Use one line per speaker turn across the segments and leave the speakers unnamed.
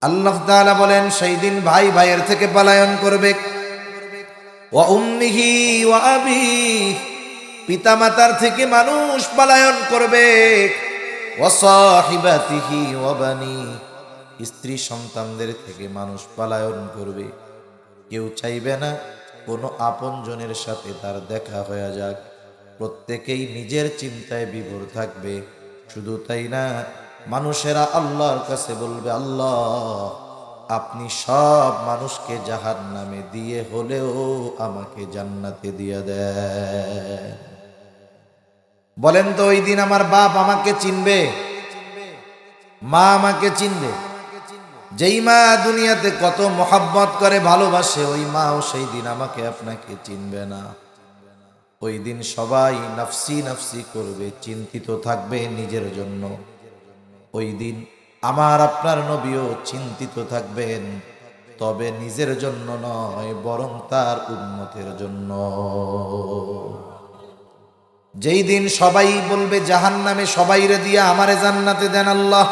আল্লাহ তাআলা বলেন সেই দিন ভাই ভাইয়ের থেকে পলায়ন করবে। ওয়া উম্মিহি ওয়া আবিহি, পিতামাতার থেকে মানুষ পলায়ন করবে। ওয়া সাহিবাতিহি ওয়া বানি, স্ত্রী সন্তানদের থেকে মানুষ পলায়ন করবে। কেউ চাইবে না কোনো আপনজনের সাথে তার দেখা হয়ে যাক, প্রত্যেকেই নিজের চিন্তায় বিভোর থাকবে। শুধু তাই না, মানুষেরা আল্লাহর কাছে বলবে, আল্লাহ আপনি সব মানুষকে জাহান্নামে দিয়ে হলেও আমাকে জান্নাতে দিয়ে দেন। বলেন তো ওই দিন আমার বাপ আমাকে চিনবে? মা আমাকে চিনবে? যেই মা দুনিয়াতে কত মোহাব্বত করে ভালোবাসে, ওই মাও সেই দিন আমাকে আপনাকে চিনবে না। ওই দিন সবাই নফসি নফসি করবে, চিন্তিত থাকবে নিজের জন্য। ওই দিন আমার আপনার নবীও চিন্তিত থাকবেন, তবে নিজের জন্য নয়, বরং তার উম্মতের জন্য। যেই দিন সবাই বলবে জাহান্নামে সবাইরে দিয়া আমারে জান্নাতে দেন আল্লাহ,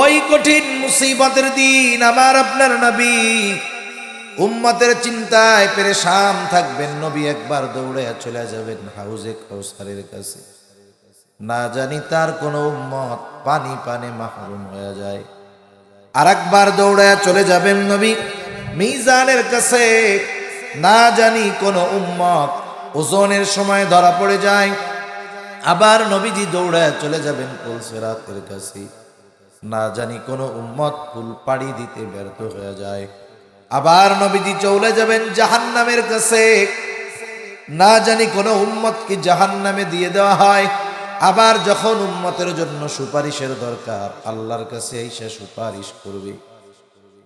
ওই কঠিন মুসিবতের দিন আমার আপনার নবী উম্মতের চিন্তায় পেরেশান থাকবেন। নবী একবার দৌড়ে চলে যাবেন হাউজে কাউসারের কাছে, না জানি তার কোন উম্মত পানি পানে মাহরুম হয়ে যায়। আর একবার দৌড়ে চলে যাবেন নবী মিজানের কাছে, না জানি কোন উম্মত ওজনের সময় ধরা পড়ে যায়। আবার নবীজি দৌড়ে চলে যাবেন পুলসিরাতের কাছে, না জানি কোন উম্মত পুল পাড়ি দিতে ব্যর্থ হয়ে যায়। আবার নবীজি চলে যাবেন জাহান্নামের কাছে, না জানি কোন উম্মতকে জাহান্নামে দিয়ে দেওয়া হয়। আবার যখন উম্মতের জন্য সুপারিশের দরকার, আল্লাহর কাছে এসে সুপারিশ করবে।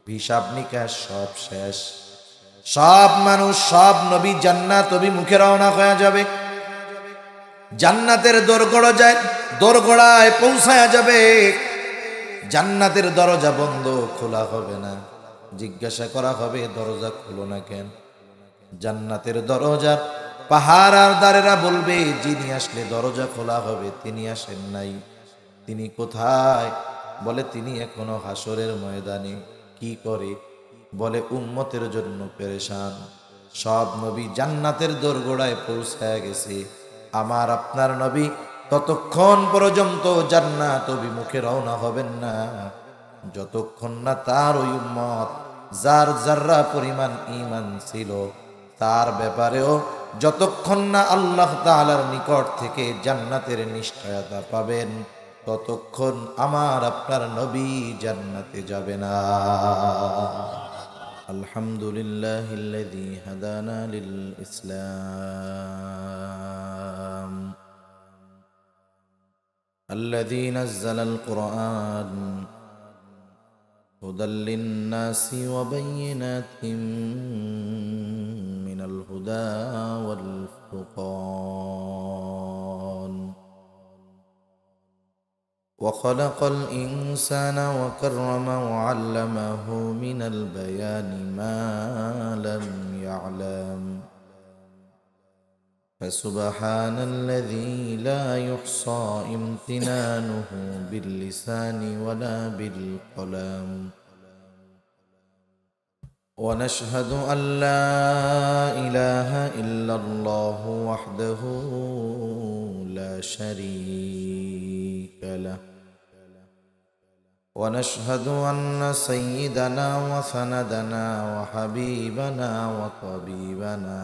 হিসাব নিকাশ সব শেষ, সব মানুষ সব নবী জান্নাত অভিমুখে রওনা হয়ে যাবে। জান্নাতের দোরগোড়ায় পৌঁছায়া যাবে। জান্নাতের দরজা বন্ধ, খোলা হবে না। জিজ্ঞাসা করা হবে দরজা খুলো না কেন? জান্নাতের দরজা পাহাড় আর দারেরা বলবে, যিনি আসলে দরজা খোলা হবে তিনি আসেন নাই। তিনি কোথায়? বলে তিনি এখনো হাসরের ময়দানে। কি করে? বলে উম্মতের জন্য পেরেশান। সব নবী জান্নাতের দোরগোড়ায় পৌঁছায় গেছে, আমার আপনার নবী ততক্ষণ পর্যন্ত জান্নাত অভিমুখে রওনা হবেন না, যতক্ষণ না তার ওই উম্মত যার যাররা পরিমাণ ঈমান ছিল তার ব্যাপারেও যতক্ষণ না আল্লাহ তাআলার নিকট থেকে জান্নাতের নিশ্চয়তা পাবেন, ততক্ষণ আমার আপনার নবী জান্নাতে যাবে না। আলহামদুলিল্লাহিল্লাযী হাদানা লিল ইসলাম الذي نزل القرآن هدى للناس وبينات من الهدى والفرقان وخلق الإنسان وكرمه وعلمه من البيان ما لم يعلم فسبحان الذي لا يحصى امتنانه باللسان ولا بالقلم ونشهد أن لا إله إلا الله وحده لا شريك له ونشهد أن سيدنا وسندنا وحبيبنا وطبيبنا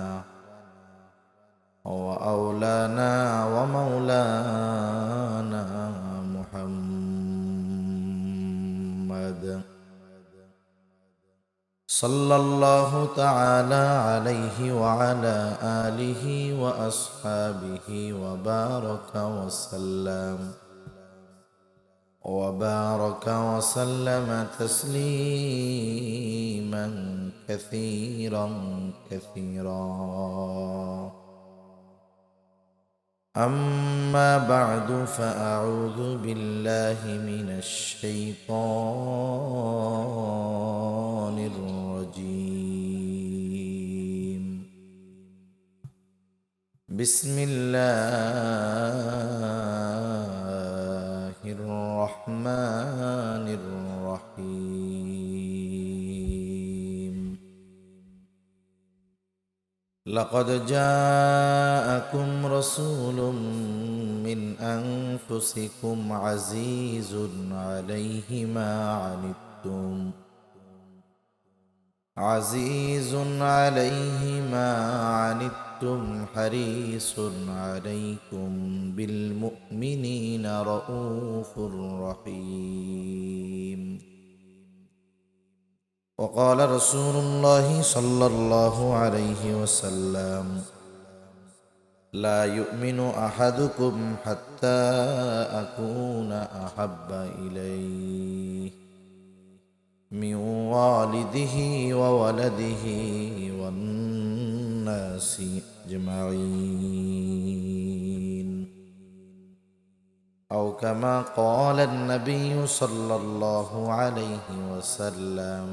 وأولانا ومولانا محمد صلى الله تعالى عليه وعلى آله وأصحابه وبارك وسلم تسليما كثيرا كثيرا. أما بعد فأعوذ بالله من الشيطان الرجيم. بسم الله الرحمن الرحيم. لقد جاءكم رسول من أنفسكم عزيز عليه ما عنتم حريص عليكم بالمؤمنين رؤوف رحيم. وقال رسول الله صلى الله عليه وسلم: لا يؤمن أحدكم حتى أكون أحب إليه من والده وولده والناس أجمعين، أو كما قال النبي صلى الله عليه وسلم.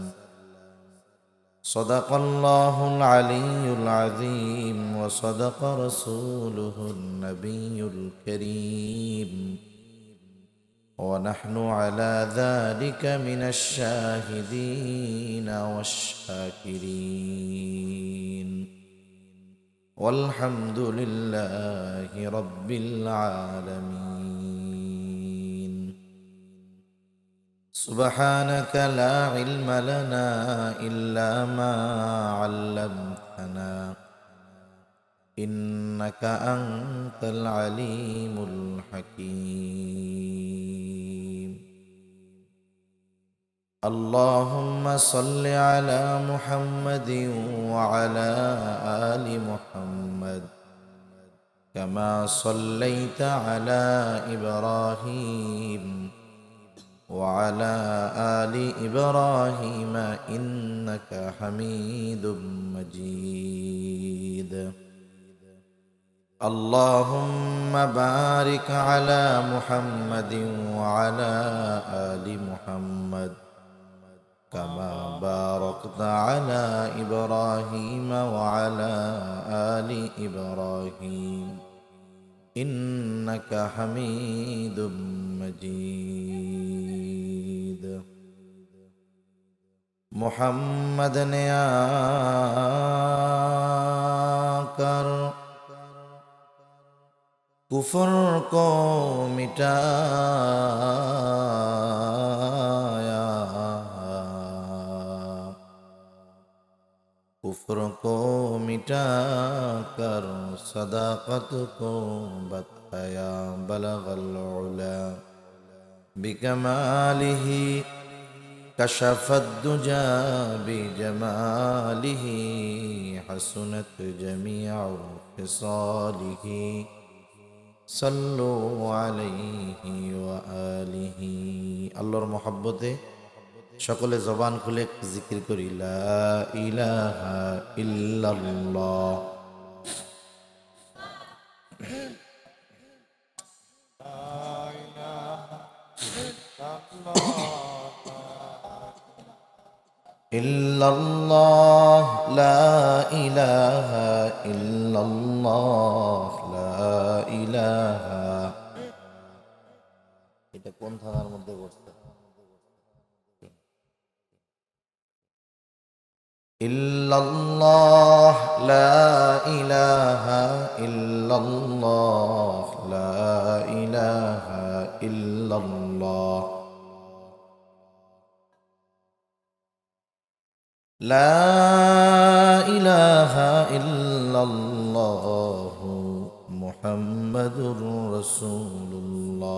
صدق الله العلي العظيم وصدق رسوله النبي الكريم، ونحن على ذلك من الشاهدين والشاكرين، والحمد لله رب العالمين. سبحانك لا علم لنا إلا ما علمتنا إنك أنت العليم الحكيم. اللهم صل على محمد وعلى آل محمد كما صليت على إبراهيم وعلى آل إبراهيم إنك حميد مجيد. اللهم بارك على محمد وعلى آل محمد كما باركت على إبراهيم وعلى آل إبراهيم إنك حميد مجيد. محمد نے آकर कुफर को मिटाया, कुफर को मिटाकर सदाकत को बताया। बलगल उला बिकमालिही कशफत दुजा बिजमालिही हसनत जमीअ खिसालिही सल्लु अलैहि व आलिहि। আল্লাহর মহব্বতে সকলে জবান খুলে জিকির করি লা ইলাহা ইল্লাল্লাহ। ইল্লাল্লাহ লা ইলাহা ইল্লাল্লাহ লা ইলাহা। এটা কোন থানার মধ্যে পড়ছে? ইল্লাল্লাহ লা ইলাহা ইল্লাল্লাহ লা ইলাহা ইল্লাল্লাহ লা ইলাহা ইল্লাল্লাহ মুহাম্মাদুর রাসূলুল্লাহ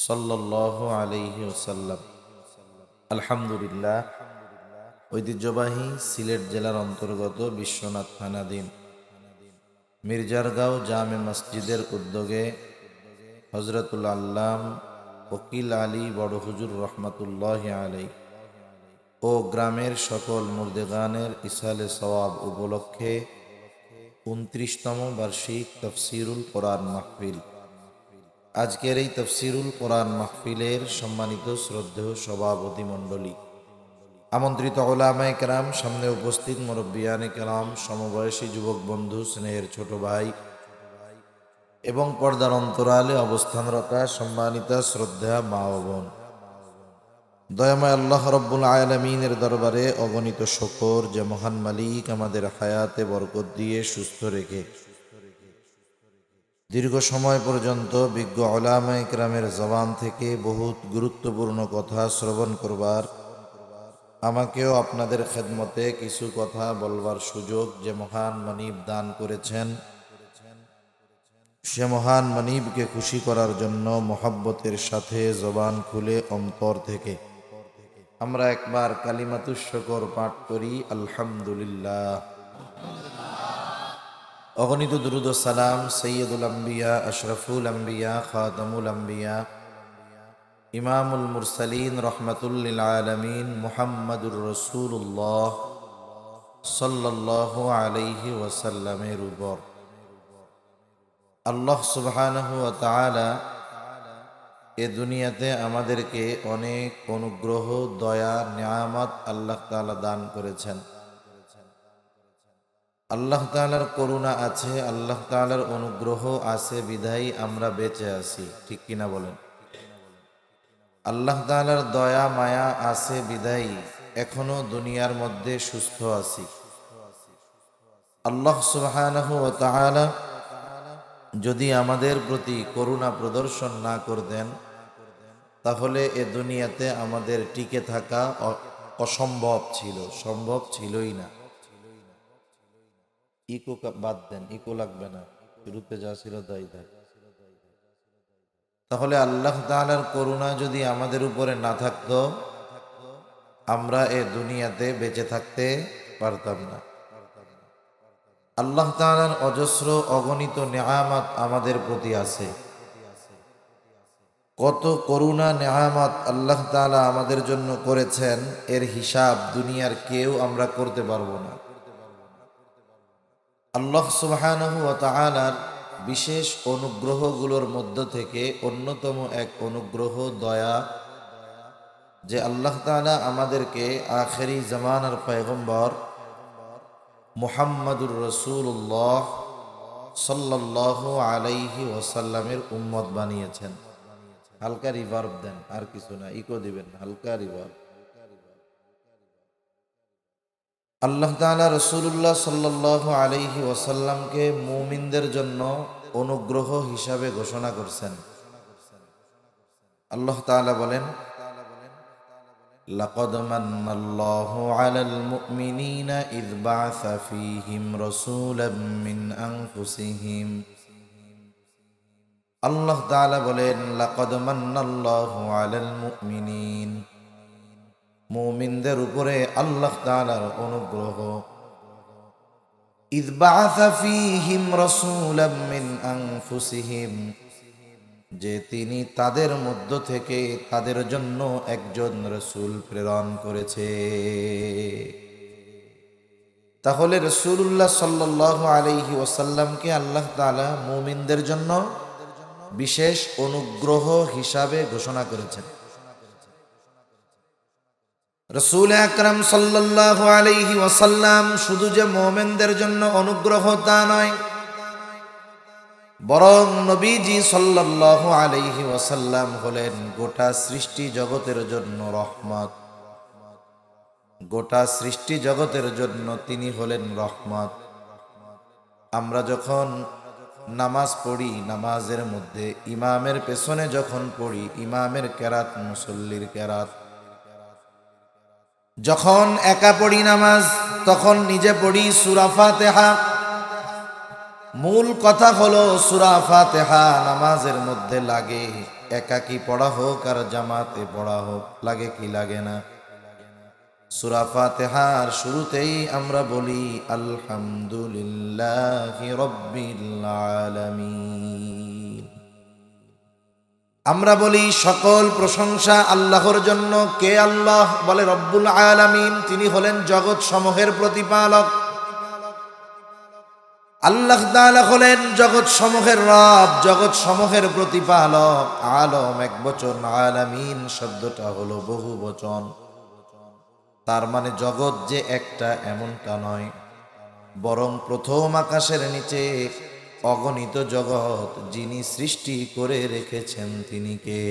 সাল্লাল্লাহু আলাইহি ওয়াসাল্লাম। আলহামদুলিল্লাহ, ঐতিহ্যবাহী সিলেট জেলার অন্তর্গত বিশ্বনাথ থানাধীন মির্জারগাঁও জামে মসজিদের উদ্যোগে হযরতুল আল্লাম ওকিল আলী বড় হুজুর রহমাতুল্লাহি আলাইহি ও গ্রামের সকল মুর্দেগানের ইসালে সওয়াব উপলক্ষে 29তম বার্ষিক তাফসীরুল কোরআন মাহফিল। আজকের এই তাফসীরুল কোরআন মাহফিলের সম্মানিত শ্রদ্ধেয় সভাপতি মণ্ডলী, আমন্ত্রিত উলামায়ে কেরাম, সামনে উপস্থিত মুরব্বিয়ানে কেরাম, সমবয়সী যুবক বন্ধু, স্নেহের ছোট ভাই এবং পর্দার অন্তরালে অবস্থানরত সম্মানিতা শ্রদ্ধা মা ও বোন, দয়াময় আল্লাহ রব্বুল আলামিনের দরবারে অগণিত শুকর যে মহান মালিক আমাদের হায়াতে বরকত দিয়ে সুস্থ রেখে দীর্ঘ সময় পর্যন্ত বিজ্ঞ উলামায়ে কেরামের জবান থেকে বহুত গুরুত্বপূর্ণ কথা শ্রবণ করবার, আমাকেও আপনাদের খেদমতে কিছু কথা বলবার সুযোগ যে মহান মানিব দান করেছেন, সে মহান মানিবকে খুশি করার জন্য মোহাব্বতের সাথে জবান খুলে অন্তর থেকে আমরা একবার কালিমাতুশ শুকর পাঠ করি, আলহামদুলিল্লাহ। অগণিত দুরুদ ও সালাম সৈয়দুল আম্বিয়া, আশরাফুল আম্বিয়া, খাতামুল আম্বিয়া, ইমামুল মুরসালিন, রহমাতুল লিল আলামিন, মুহাম্মাদুর রাসূলুল্লাহ সাল্লাল্লাহু আলাইহি ওয়াসাল্লামের উপর আল্লাহ সুবহানাহু ওয়া তাআলা এ দুনিয়াতে আমাদেরকে অনেক অনুগ্রহ, দয়া, নিয়ামত আল্লাহ তাআলা দান করেছেন। আল্লাহ তাআলার করুণা আছে, আল্লাহ তাআলার অনুগ্রহ আছে বিধায় আমরা বেঁচে আছি, ঠিক কিনা বলেন? আল্লাহ তাআলার দয়া মায়া আছে বিধায় এখনো দুনিয়ার মধ্যে সুস্থ আছি। আল্লাহ সুবহানাহু ওয়া তাআলা যদি আমাদের প্রতি করুণা প্রদর্শন না করতেন তাহলে এ দুনিয়াতে আমাদের টিকে থাকা অসম্ভব ছিল, সম্ভব ছিলই না। ইকো বাদ দেন, ইকো লাগবে না, শুরুতে যা ছিল তাই থাক। তাহলে আল্লাহ তাআলার করুণা যদি আমাদের উপরে না থাকতো আমরা এ দুনিয়াতে বেঁচে থাকতে পারতাম না। আল্লাহ তাআলার অজস্র অগণিত নিয়ামত আমাদের প্রতি আছে। কত করুণা নিয়ামত আল্লাহ তাআলা আমাদের জন্য করেছেন, এর হিসাব দুনিয়ার কেউ আমরা করতে পারবো না। আল্লাহ সুবহানাহু ওয়া তাআলার বিশেষ অনুগ্রহগুলোর মধ্য থেকে অন্যতম এক অনুগ্রহ দয়া, যে আল্লাহ তাআলা আমাদেরকে আখেরি জামানার পয়গম্বর মুহাম্মাদুর রাসূলুল্লাহ সাল্লাল্লাহু আলাইহি ওয়াসাল্লামের উম্মত বানিয়েছেন। হালকা রিভার্ব দেন, আর কিছু না, ইকো দিবেন, হালকা রিভার্ব। আল্লাহ তাআলা রাসূলুল্লাহ সাল্লাল্লাহু আলাইহি ওয়াসাল্লামকে মুমিনদের জন্য অনুগ্রহ হিসাবে ঘোষণা করছেন। আল্লাহ তাআলা বলেন, লাকাদ মান্নাল্লাহু আলাল মুমিনিনা ইয বা'আসা ফীহিম রাসূলাম মিন আনফুসিহিম। আল্লাহ তাআলা বলেন, লাকাদ মান্নাল্লাহু আলাল মুমিনিন, মুমিনদের উপরে আল্লাহ তাআলার অনুগ্রহ। ইয বা'আসা ফীহিম রাসূলাম মিন আনফুসিহিম, যে তিনি তাদের মধ্য থেকে তাদের জন্য একজন রাসূল প্রেরণ করেছে। তাহলে রাসূলুল্লাহ সাল্লাল্লাহু আলাইহি ওয়াসাল্লামকে আল্লাহ তাআলা মুমিনদের জন্য বিশেষ অনুগ্রহ হিসাবে ঘোষণা করেছেন। রাসূল আকরাম সাল্লাল্লাহু আলাইহি ওয়াসাল্লাম শুধু যে মুমিনদের জন্য অনুগ্রহ তা নয়, বরং নবীজি সাল্লাল্লাহু আলাইহি ওয়াসাল্লাম হলেন গোটা সৃষ্টি জগতের জন্য রহমত। গোটা সৃষ্টি জগতের জন্য তিনি হলেন রহমত। আমরা যখন নামাজ পড়ি, নামাজের মধ্যে ইমামের পেছনে যখন পড়ি, ইমামের কেরাত, মুসল্লির কেরাত, যখন একা পড়ি নামাজ, তখন নিজে পড়ি সূরা ফাতিহা। মূল কথা হলো সূরা ফাতিহা নামাজের মধ্যে লাগে, একাকি পড়া হোক আর জামাতে পড়া হোক, লাগে কি লাগে না? সূরা ফাতিহার শুরুতেই আমরা বলি আলহামদুলিল্লাহি রাব্বিল আলামিন। আমরা বলি সকল প্রশংসা আল্লাহর জন্য। কে আল্লাহ? বলে রব্বুল আলামিন, তিনি হলেন জগৎ সমূহের প্রতিপালক। আল্লাহ তাআলা হলেন জগৎ সমূহের রব, জগৎ সমূহের প্রতিপালক। আলম এক বচন, আলামিন শব্দটা হলো বহু বচন। তার মানে জগৎ যে একটা এমনটা নয়, বরং প্রথম আকাশের নিচে অগণিত জগৎ যিনি সৃষ্টি করে রেখেছেন তিনি কে?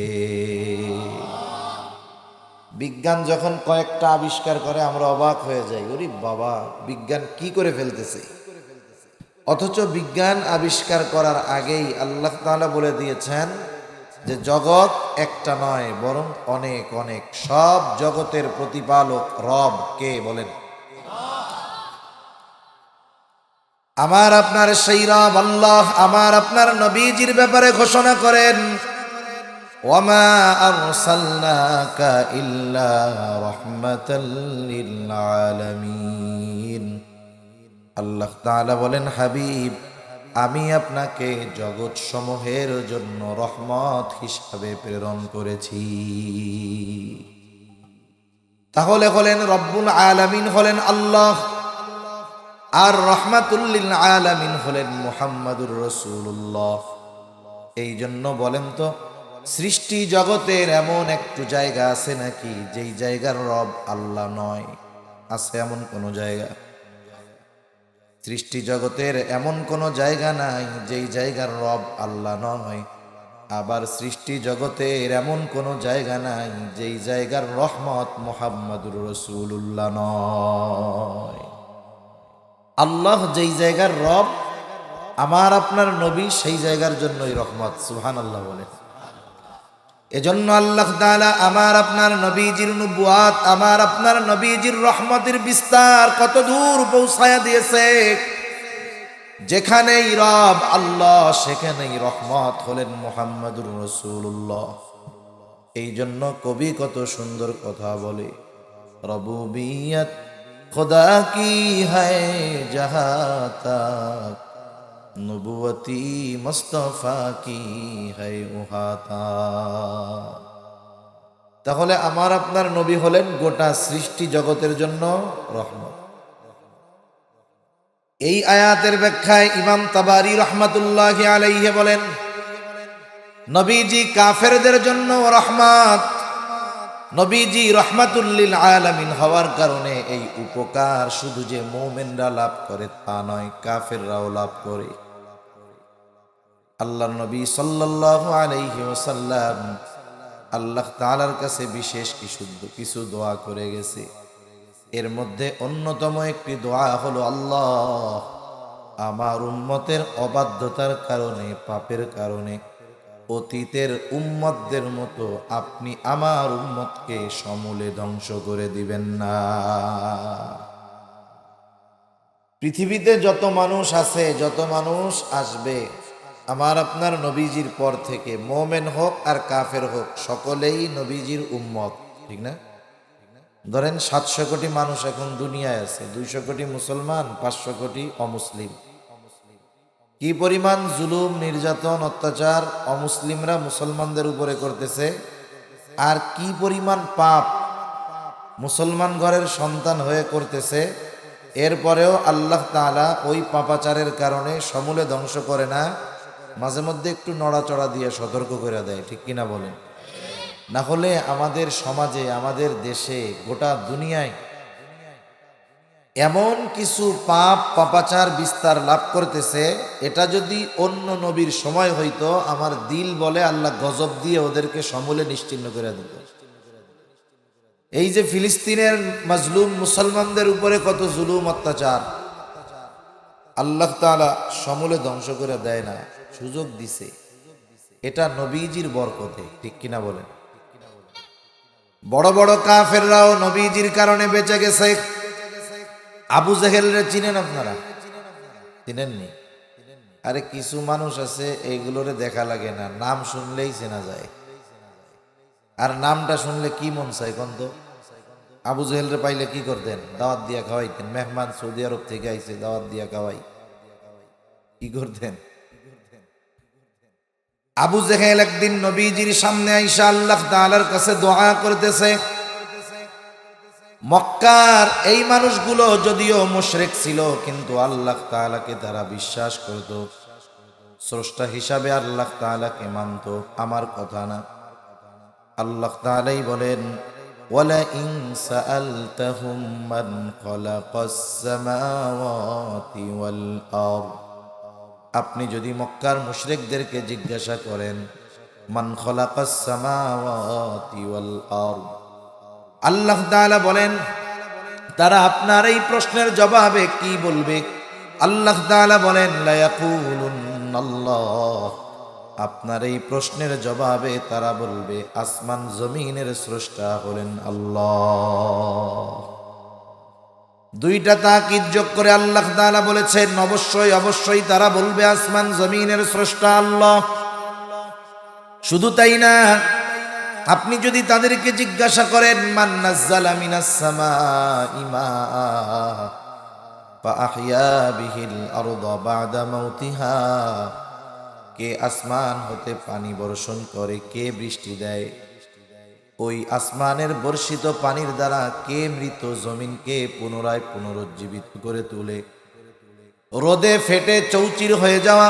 বিজ্ঞান যখন কয়েকটা আবিষ্কার করে আমরা অবাক হয়ে যাই, ওরে বাবা বিজ্ঞান কি করে ফেলতেছে। অথচ বিজ্ঞান আবিষ্কার করার আগেই আল্লাহ তাআলা বলে দিয়েছেন যে জগৎ একটা নয় বরং অনেক অনেক, সব জগতের প্রতিপালক রব কে বলেন? আমার আপনার সেই রব আল্লাহ আমার আপনার নবীজির ব্যাপারে ঘোষণা করেন, ওয়ামা আরসালনাকা ইল্লা রাহমাতাল লিল আলামিন। আল্লাহ তাআলা বলেন, হাবিব আমি আপনাকে জগৎ সমূহের জন্য রহমত হিসাবে প্রেরণ করেছি। তাহলে হলেন রব্বুল আলামিন হলেন আল্লাহ, আর রহমাতুল লিল আলামিন হলেন মুহাম্মাদুর রাসূলুল্লাহ। এই জন্য বলেন তো, সৃষ্টি জগতের এমন একটু জায়গা আছে নাকি যেই জায়গার রব আল্লাহ নয়? আছে এমন কোন জায়গা? সৃষ্টি জগতের এমন কোন জায়গা নাই যেই জায়গার রব আল্লাহ নয়। আবার সৃষ্টি জগতের এমন কোন জায়গা নাই যেই জায়গার রহমত মুহাম্মাদুর রাসূলুল্লাহ নয়। আল্লাহ যেই জায়গার রব, আমার আপনার নবী সেই জায়গার জন্যই রহমত। সুবহানাল্লাহ বলেন। এজন্য আল্লাহ তাআলা আমার আপনার নবীজির নবুয়াত, আমার আপনার নবীজির রহমতের বিস্তার কত দূর পৌঁছায়া দিয়েছে। যেখানেই রব আল্লাহ সেখানেই রহমত হলেন মুহাম্মাদুর রাসূলুল্লাহ। এই জন্য কবি কত সুন্দর কথা বলে, রবুবিয়ত खुदा की है जहाँ तक, नबुवती मुस्तफा की है वहाँ तक। তাহলে আমার আপনার নবী হলেন গোটা সৃষ্টি জগতের জন্য রহমত। এই আয়াতের ব্যাখ্যায় ইমাম তাবারি রহমাতুল্লাহি আলাইহি বলেন, নবীজি কাফেরদের জন্য রহমত। নবীজি রহমাতুল লিল আলামিন হওয়ার কারণে এই উপকার শুধু যে মুমিনরা লাভ করে তা নয়, কাফেররাও লাভ করে। আল্লাহর নবী সাল্লাল্লাহু আলাইহি ওয়াসাল্লাম আল্লাহ তাআলার কাছে বিশেষ কিছু দোয়া করে গেছে। এর মধ্যে অন্যতম একটি দোয়া হলো, আল্লাহ আমার উম্মতের অবাধ্যতার কারণে, পাপের কারণে অতীতের উম্মতদের মতো আপনি আমার উম্মতকে সমূলে ধ্বংস করে দিবেন না। পৃথিবীতে যত মানুষ আছে, যত মানুষ আসবে, আমার আপনার নবীজির পর থেকে মোমেন হোক আর কাফের হোক, সকলেই নবীজির উম্মত, ঠিক না? ধরেন 700 কোটি মানুষ এখন দুনিয়ায় আছে, 200 কোটি মুসলমান, 500 কোটি অমুসলিম। কি পরিমাণ জুলুম, নির্যাতন, অত্যাচার অমুসলিমরা মুসলমানদের উপরে করতেছে, আর কি পরিমাণ পাপ মুসলমান ঘরের সন্তান হয়ে করতেছে। এরপরেও আল্লাহ তাআলা ওই পাপাচারের কারণে সমূলে ধ্বংস করে না, মাঝে মধ্যে একটু নড়াচড়া দিয়ে সতর্ক করে দেয়, ঠিক কিনা বলেন? না হলে আমাদের সমাজে, আমাদের দেশে, গোটা দুনিয়ায় এমন কিছু পাপাচার বিস্তার লাভ করতেছে, এটা যদি অন্য নবীর সময় হইতো, আমার দিল বলে আল্লাহ গজব দিয়ে ওদেরকে সমূলে নিশ্চিহ্ন করে দিত। এই যে ফিলিস্তিনের মাজলুম মুসলমানদের উপরে কত জুলুম অত্যাচার, আল্লাহ তাআলা সমূলে ধ্বংস করে দেয় না, সুযোগ দিছে। এটা নবীজির বরকতে, ঠিক কিনা বলেন? বড় বড় কাফেররাও নবীজির কারণে বেঁচে গেছে। আবু জেহেলরে চিনেন আপনারা? চিনেননি? আরে কিছু মানুষ আছে এইগুলোরে দেখা লাগে না, নাম শুনলেই চেনা যায়। আর নামটা শুনলে কি মন চায় কোন তো? আবু জেহেলরে পাইলে কি করতেন? দাওয়াত দিয়া খাওয়াইতেন। মেহমান সৌদি আরব থেকে আইছে, দাওয়াত দিয়া খাওয়াই। কি করতেন? আবু জেহেল একদিন নবীজির সামনে আইসা আল্লাহ তাআলার কাছে দোয়া করতেছে। মক্কার এই মানুষগুলো যদিও মুশরিক ছিল, কিন্তু আল্লাহ তাআলাকে তারা বিশ্বাস করত, স্রষ্টা হিসাবে আল্লাহ তাআলাকে মানত, আমার কথা না। আল্লাহ তাআলাই বলেন, ওয়ালা ইন সাআলতাহুম মান খালাকাস সামাওয়াতি ওয়াল আরদ, আপনি যদি মক্কার মুশরিকদেরকে জিজ্ঞাসা করেন, মান খালাকাস সামাওয়াতি ওয়াল আরদ, আল্লাহ তাআলা বলেন তারা আপনার এই প্রশ্নের জবাবে কি বলবে? আল্লাহ তাআলা বলেন লা ইয়াকুলুন্নাল্লাহ, আপনার এই প্রশ্নের জবাবে তারা বলবে আসমান জমিনের স্রষ্টা হলেন আল্লাহ। দুইটা তাকিদ যোগ করে আল্লাহ তাআলা বলেছেন অবশ্যই অবশ্যই তারা বলবে আসমান জমিনের স্রষ্টা আল্লাহ। শুধু তাই না, আপনি যদি তাদেরকে জিজ্ঞাসা করেন মান নাজ্জালা মিনাস সামাই মাআ ফাআহইয়া বিহিল আরদা বা'দা মাউতিহা, কে আসমান হতে পানি বর্ষণ করে, কে বৃষ্টি দেয়, ওই আসমানের বর্ষিত পানির দ্বারা কে মৃত জমিনকে পুনরায় পুনরুজ্জীবিত করে তোলে, রোদে ফেটে চৌচির হয়ে যাওয়া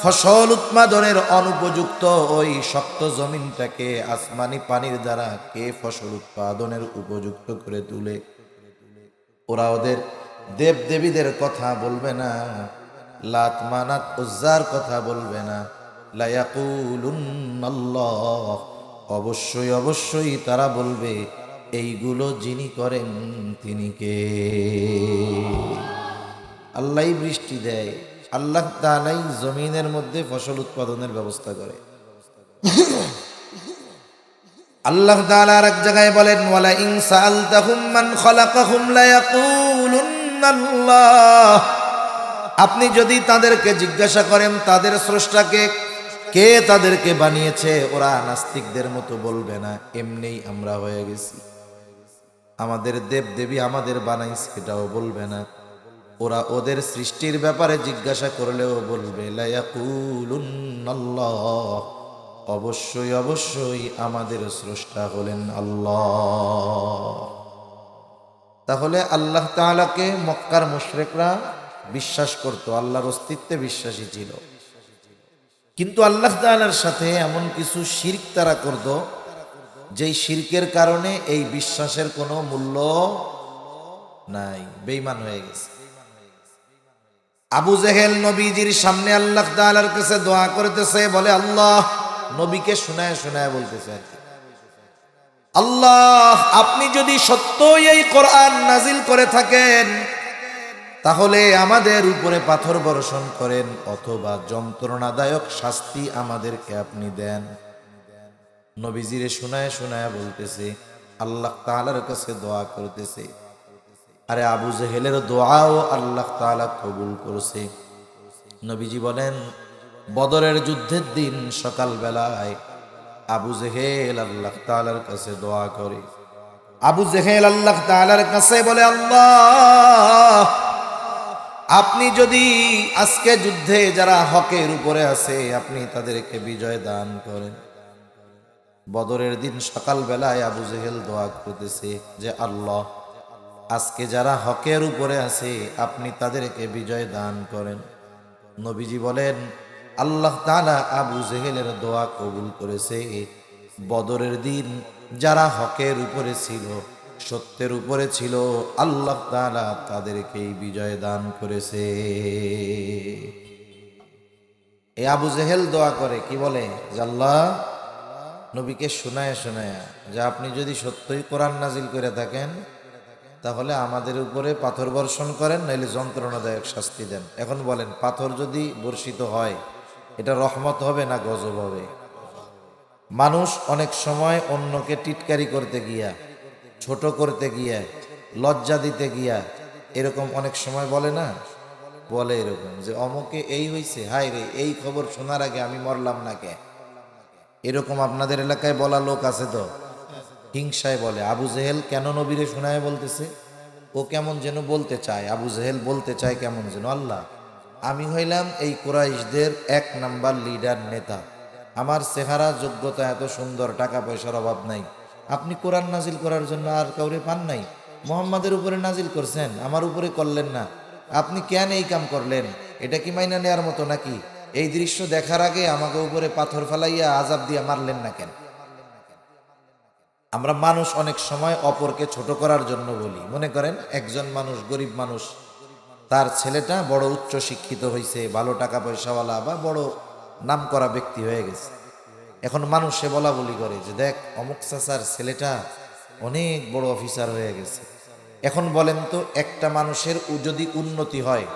ফসল উৎপাদনের অনুপযুক্ত ওই শক্ত জমিনটাকে আসমানি পানির দ্বারা কে ফসল উৎপাদনের উপযুক্ত করে তোলে। ওরা ওদের দেব দেবীদের কথা বলবে না, লাত মানাত উজ্জার কথা বলবে না, লা ইয়াকুলুন্নাল্লাহ, অবশ্যই অবশ্যই তারা বলবে এইগুলো যিনি করেন তিনি কে? আল্লাহই বৃষ্টি দেয়, আল্লাহ তাআলাই জমিনের মধ্যে ফসল উৎপাদনের ব্যবস্থা করে। আল্লাহ তাআলা আর এক জায়গায় বলেন ওয়ালা ইন সাআলতাহুম মান খালাকাহুম লা ইয়াকুলুন্নাল্লাহ, আপনি যদি তাদেরকে জিজ্ঞাসা করেন তাদের স্রষ্টাকে, কে তাদেরকে বানিয়েছে, ওরা নাস্তিকদের মতো বলবে না এমনিই আমরা হয়ে গেছি, আমাদের দেব দেবী আমাদের বানাইছে, এটাও বলবে না। ওরা ওদের সৃষ্টির ব্যাপারে জিজ্ঞাসা করলেও বলবে লা ইয়াকুলুন্নাল্লাহ, অবশ্যই অবশ্যই আমাদের স্রষ্টা হলেন আল্লাহ। তাহলে আল্লাহ তাআলাকে মক্কার মুশরিকরা বিশ্বাস করত, আল্লাহর অস্তিত্বে বিশ্বাসী ছিল, কিন্তু আল্লাহ তাআলার সাথে এমন কিছু শিরক তারা করত যেই শিরকের কারণে এই বিশ্বাসের কোনো মূল্য নাই, বেঈমান হয়ে গেছে। আবু জেহেল নবীজির সামনে আল্লাহ তাআলার কাছে দোয়া করতেছে, বলে আল্লাহ, নবীকে শোনায় শোনায় বলতেছে আর কি, আল্লাহ আপনি যদি সত্যই এই কোরআন নাজিল করে থাকেন তাহলে আমাদের উপরে পাথর বর্ষণ করেন, অথবা যন্ত্রণাদায়ক শাস্তি আমাদেরকে আপনি দেন। নবীজিরে শোনায় শোনায় বলতেছে, আল্লাহ তাআলার কাছে দোয়া করতেছে। আরে আবু জেহেলের দোয়াও আল্লাহ তাআলা কবুল করেছে। নবীজি বলেন বদরের যুদ্ধের দিন সকাল বেলায় আবু জেহেল আল্লাহ তাআলার কাছে দোয়া করে। আবু জেহেল আল্লাহ তাআলার কাছে বলে, আল্লাহ আপনি যদি আজকে যুদ্ধে যারা হকের উপরে আছে আপনি তাদেরকে বিজয় দান করেন। বদরের দিন সকাল বেলায় আবু জেহেল দোয়া করতেছে যে আল্লাহ আজকে যারা হকের উপরে আছে আপনি তাদেরকে বিজয় দান করেন। নবীজি বলেন আল্লাহ তাআলা আবু জেহেলের দোয়া কবুল করেছে। বদরের দিন যারা হকের উপরে ছিল, সত্যের উপরে ছিল, আল্লাহ তাআলা তাদেরকেই বিজয় দান করেছে। এই আবু জেহেল দোয়া করে কি বলে যে আল্লাহ নবীকে শোনায় শোনায় যে আপনি যদি সত্যই কোরআন নাজিল করে থাকেন তাহলে আমাদের উপরে পাথর বর্ষণ করেন, নাইলে যন্ত্রণাদায়ক শাস্তি দেন। এখন বলেন পাথর যদি বর্ষিত হয় এটা রহমত হবে না গজব হবে? মানুষ অনেক সময় অন্যকে টিটকারি করতে গিয়া, ছোট করতে গিয়া, লজ্জা দিতে গিয়া এরকম অনেক সময় বলে না, বলে এরকম যে অমুকে এই হইছে, হায় রে এই খবর শোনার আগে আমি মরলাম না কে। এরকম আপনাদের এলাকায় বলা লোক আছে তো, হিংসায় বলে। আবু জেহেল কেন নবীরে শোনায় বলতেছে? ও কেমন যেন বলতে চায়, আবু জেহেল বলতে চায় কেমন যেন, আল্লাহ আমি হইলাম এই কুরাইশদের 1 নাম্বার লিডার নেতা, আমার চেহারা যোগ্যতা এত সুন্দর, টাকা পয়সার অভাব নাই, আপনি কোরআন নাজিল করার জন্য আর কাউরে পান নাই, মুহাম্মাদের উপরে নাজিল করছেন, আমার উপরে করলেন না, আপনি কেন এই কাম করলেন? এটা কি মাইনা নেওয়ার মতো নাকি? এই দৃশ্য দেখার আগে আমাকে উপরে পাথর ফেলাইয়া আযাব দিয়া মারলেন না কেন? আমরা মানুষ অনেক সময় অপরকে ছোট করার জন্য বলি। মনে করেন একজন মানুষ, গরিব মানুষ, তার ছেলেটা বড় উচ্চ শিক্ষিত হয়েছে, ভালো টাকা পয়সাওয়ালা বা বড় নাম করা ব্যক্তি হয়ে গেছে। এখন মানুষ সে বলা বলি করে যে দেখ অমুক চাচার ছেলেটা অনেক বড় অফিসার হয়ে গেছে। এখন বলেন তো, একটা মানুষের যদি উন্নতি হয়,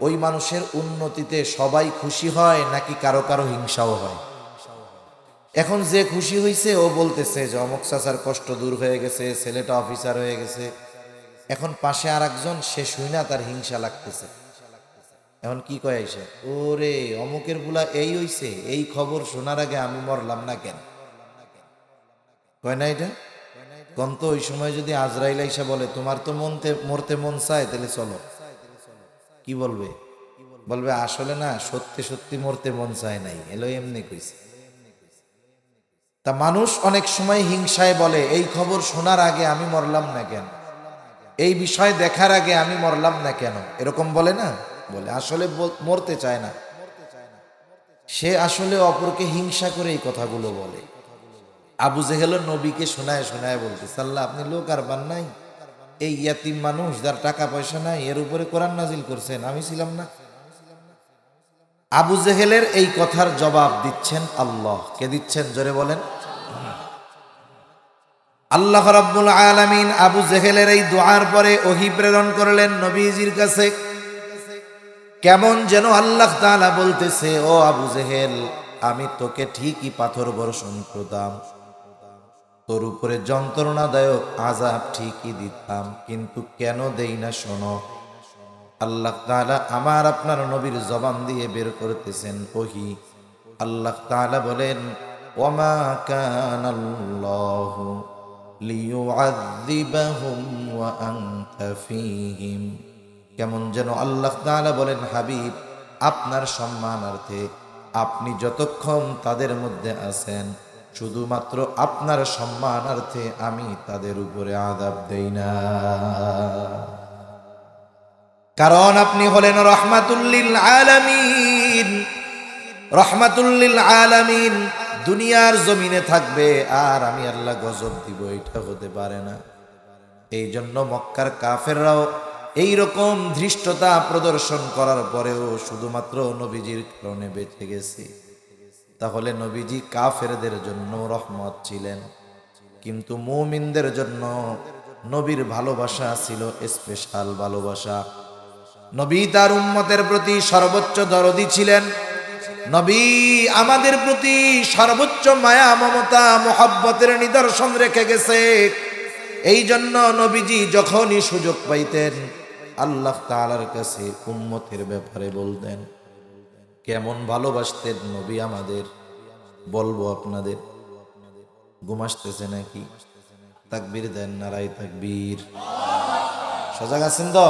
ওই মানুষের উন্নতিতে সবাই খুশি হয় নাকি কারো কারো হিংসাও হয়? এখন যে খুশি হয়েছে ও বলতেছে যে অমুক চাচার কষ্ট দূর হয়ে গেছে, ছেলেটা অফিসার হয়ে গেছে। এখন পাশে আর একজন, সে শুই না, তার হিংসা লাগতেছে। এখন কি কয় আইসে, ওরে অমুকের বুলা এই হইছে, এই খবর শোনার আগে আমি মরলাম না কেন? কয় না এটা? কোন তো ওই সময় যদি আজরাইল আইসা বলে তোমার তো মরতে মন চায়, তাহলে চলো, কি বলবে? বলবে আসলে না, সত্যি সত্যি মরতে মন চায় নাই, এলো এমনি কইছে। তা মানুষ অনেক সময় হিংসায় বলে এই খবর শোনার আগে আমি মরলাম না কেন, এই বিষয় দেখার আগে আমি মরলাম না কেন, এরকম বলে না? বলে আসলে মরতে চায় না, সে আসলে অপরকে হিংসা করে এই কথাগুলো বলে। আবু জেহেল নবীকে শোনায় শোনায় বলতেছে, আল্লাহ আপনি লোক আর বান নাই, এই ইয়াতিম মানুষ যার টাকা পয়সা নাই, এর উপরে কোরআন নাজিল করছেন, আমি ছিলাম না? আবু জেহেলের এই কথার জবাব দিচ্ছেন আল্লাহ। কে দিচ্ছেন? জোরে বলেন। আল্লাহ রাব্বুল আলামিন আবু জেহেলের এই দুআর পরে ওহী প্রেরণ করলেন নবীজির কাছে। কেমন যেন আল্লাহ তাআলা বলতেছে, ও আবু জেহেল, আমি তোকে ঠিকই পাথর বর্ষণ করতাম, তোর উপরে যন্ত্রণাদায়ক আযাব ঠিকই দিতাম, কিন্তু কেন দেই না শোনো। আল্লাহ তাআলা আমার আপনার নবীর জবান দিয়ে বের করতেছেন ওহী। আল্লাহ তাআলা বলেন, ওয়ামা কানাল্লাহু লিয়ুআযযিবাহুম ওয়া আনতা ফীহিম। কেমন যেন আল্লাহ তাআলা বলেন, হাবিব, আপনার সম্মানার্থে আপনি যতক্ষণ তাদের মধ্যে আছেন, শুধুমাত্র আপনার সম্মানার্থে আমি তাদের উপরে আযাব দেই না, কারণ আপনি হলেন রাহমাতুল লিল আলামিন। রাহমাতুল লিল আলামিন দুনিয়ার জমিনে থাকবে আর আমি আল্লাহ গজব দিব, এটা হতে পারে না। এই জন্য মক্কার কাফেররাও এই রকম ধৃষ্টতা প্রদর্শন করার পরেও শুধুমাত্র নবীজির কারণে বেঁচে গেছে। তাহলে নবীজি কাফেরদের জন্য রহমত ছিলেন, কিন্তু মুমিনদের জন্য নবীর ভালোবাসা ছিল স্পেশাল ভালোবাসা। নবী তার উম্মতের প্রতি সর্বোচ্চ দরদি ছিলেন। নবী আমাদের প্রতি সর্বোচ্চ মায়া মমতা মোহাব্বতের নিদর্শন রেখে গেছে। এই জন্য নবীজি যখনই সুযোগ পাইতেন আল্লাহ তাআলার কাছে উম্মতের ব্যাপারে বলতেন। কেমন ভালোবাসতেন নবী আমাদের, বলবো আপনাদের? ঘুম আসতেছে নাকি? তাকবীর দেন, নারায়ে তাকবীর। সজাগ আছেন তো?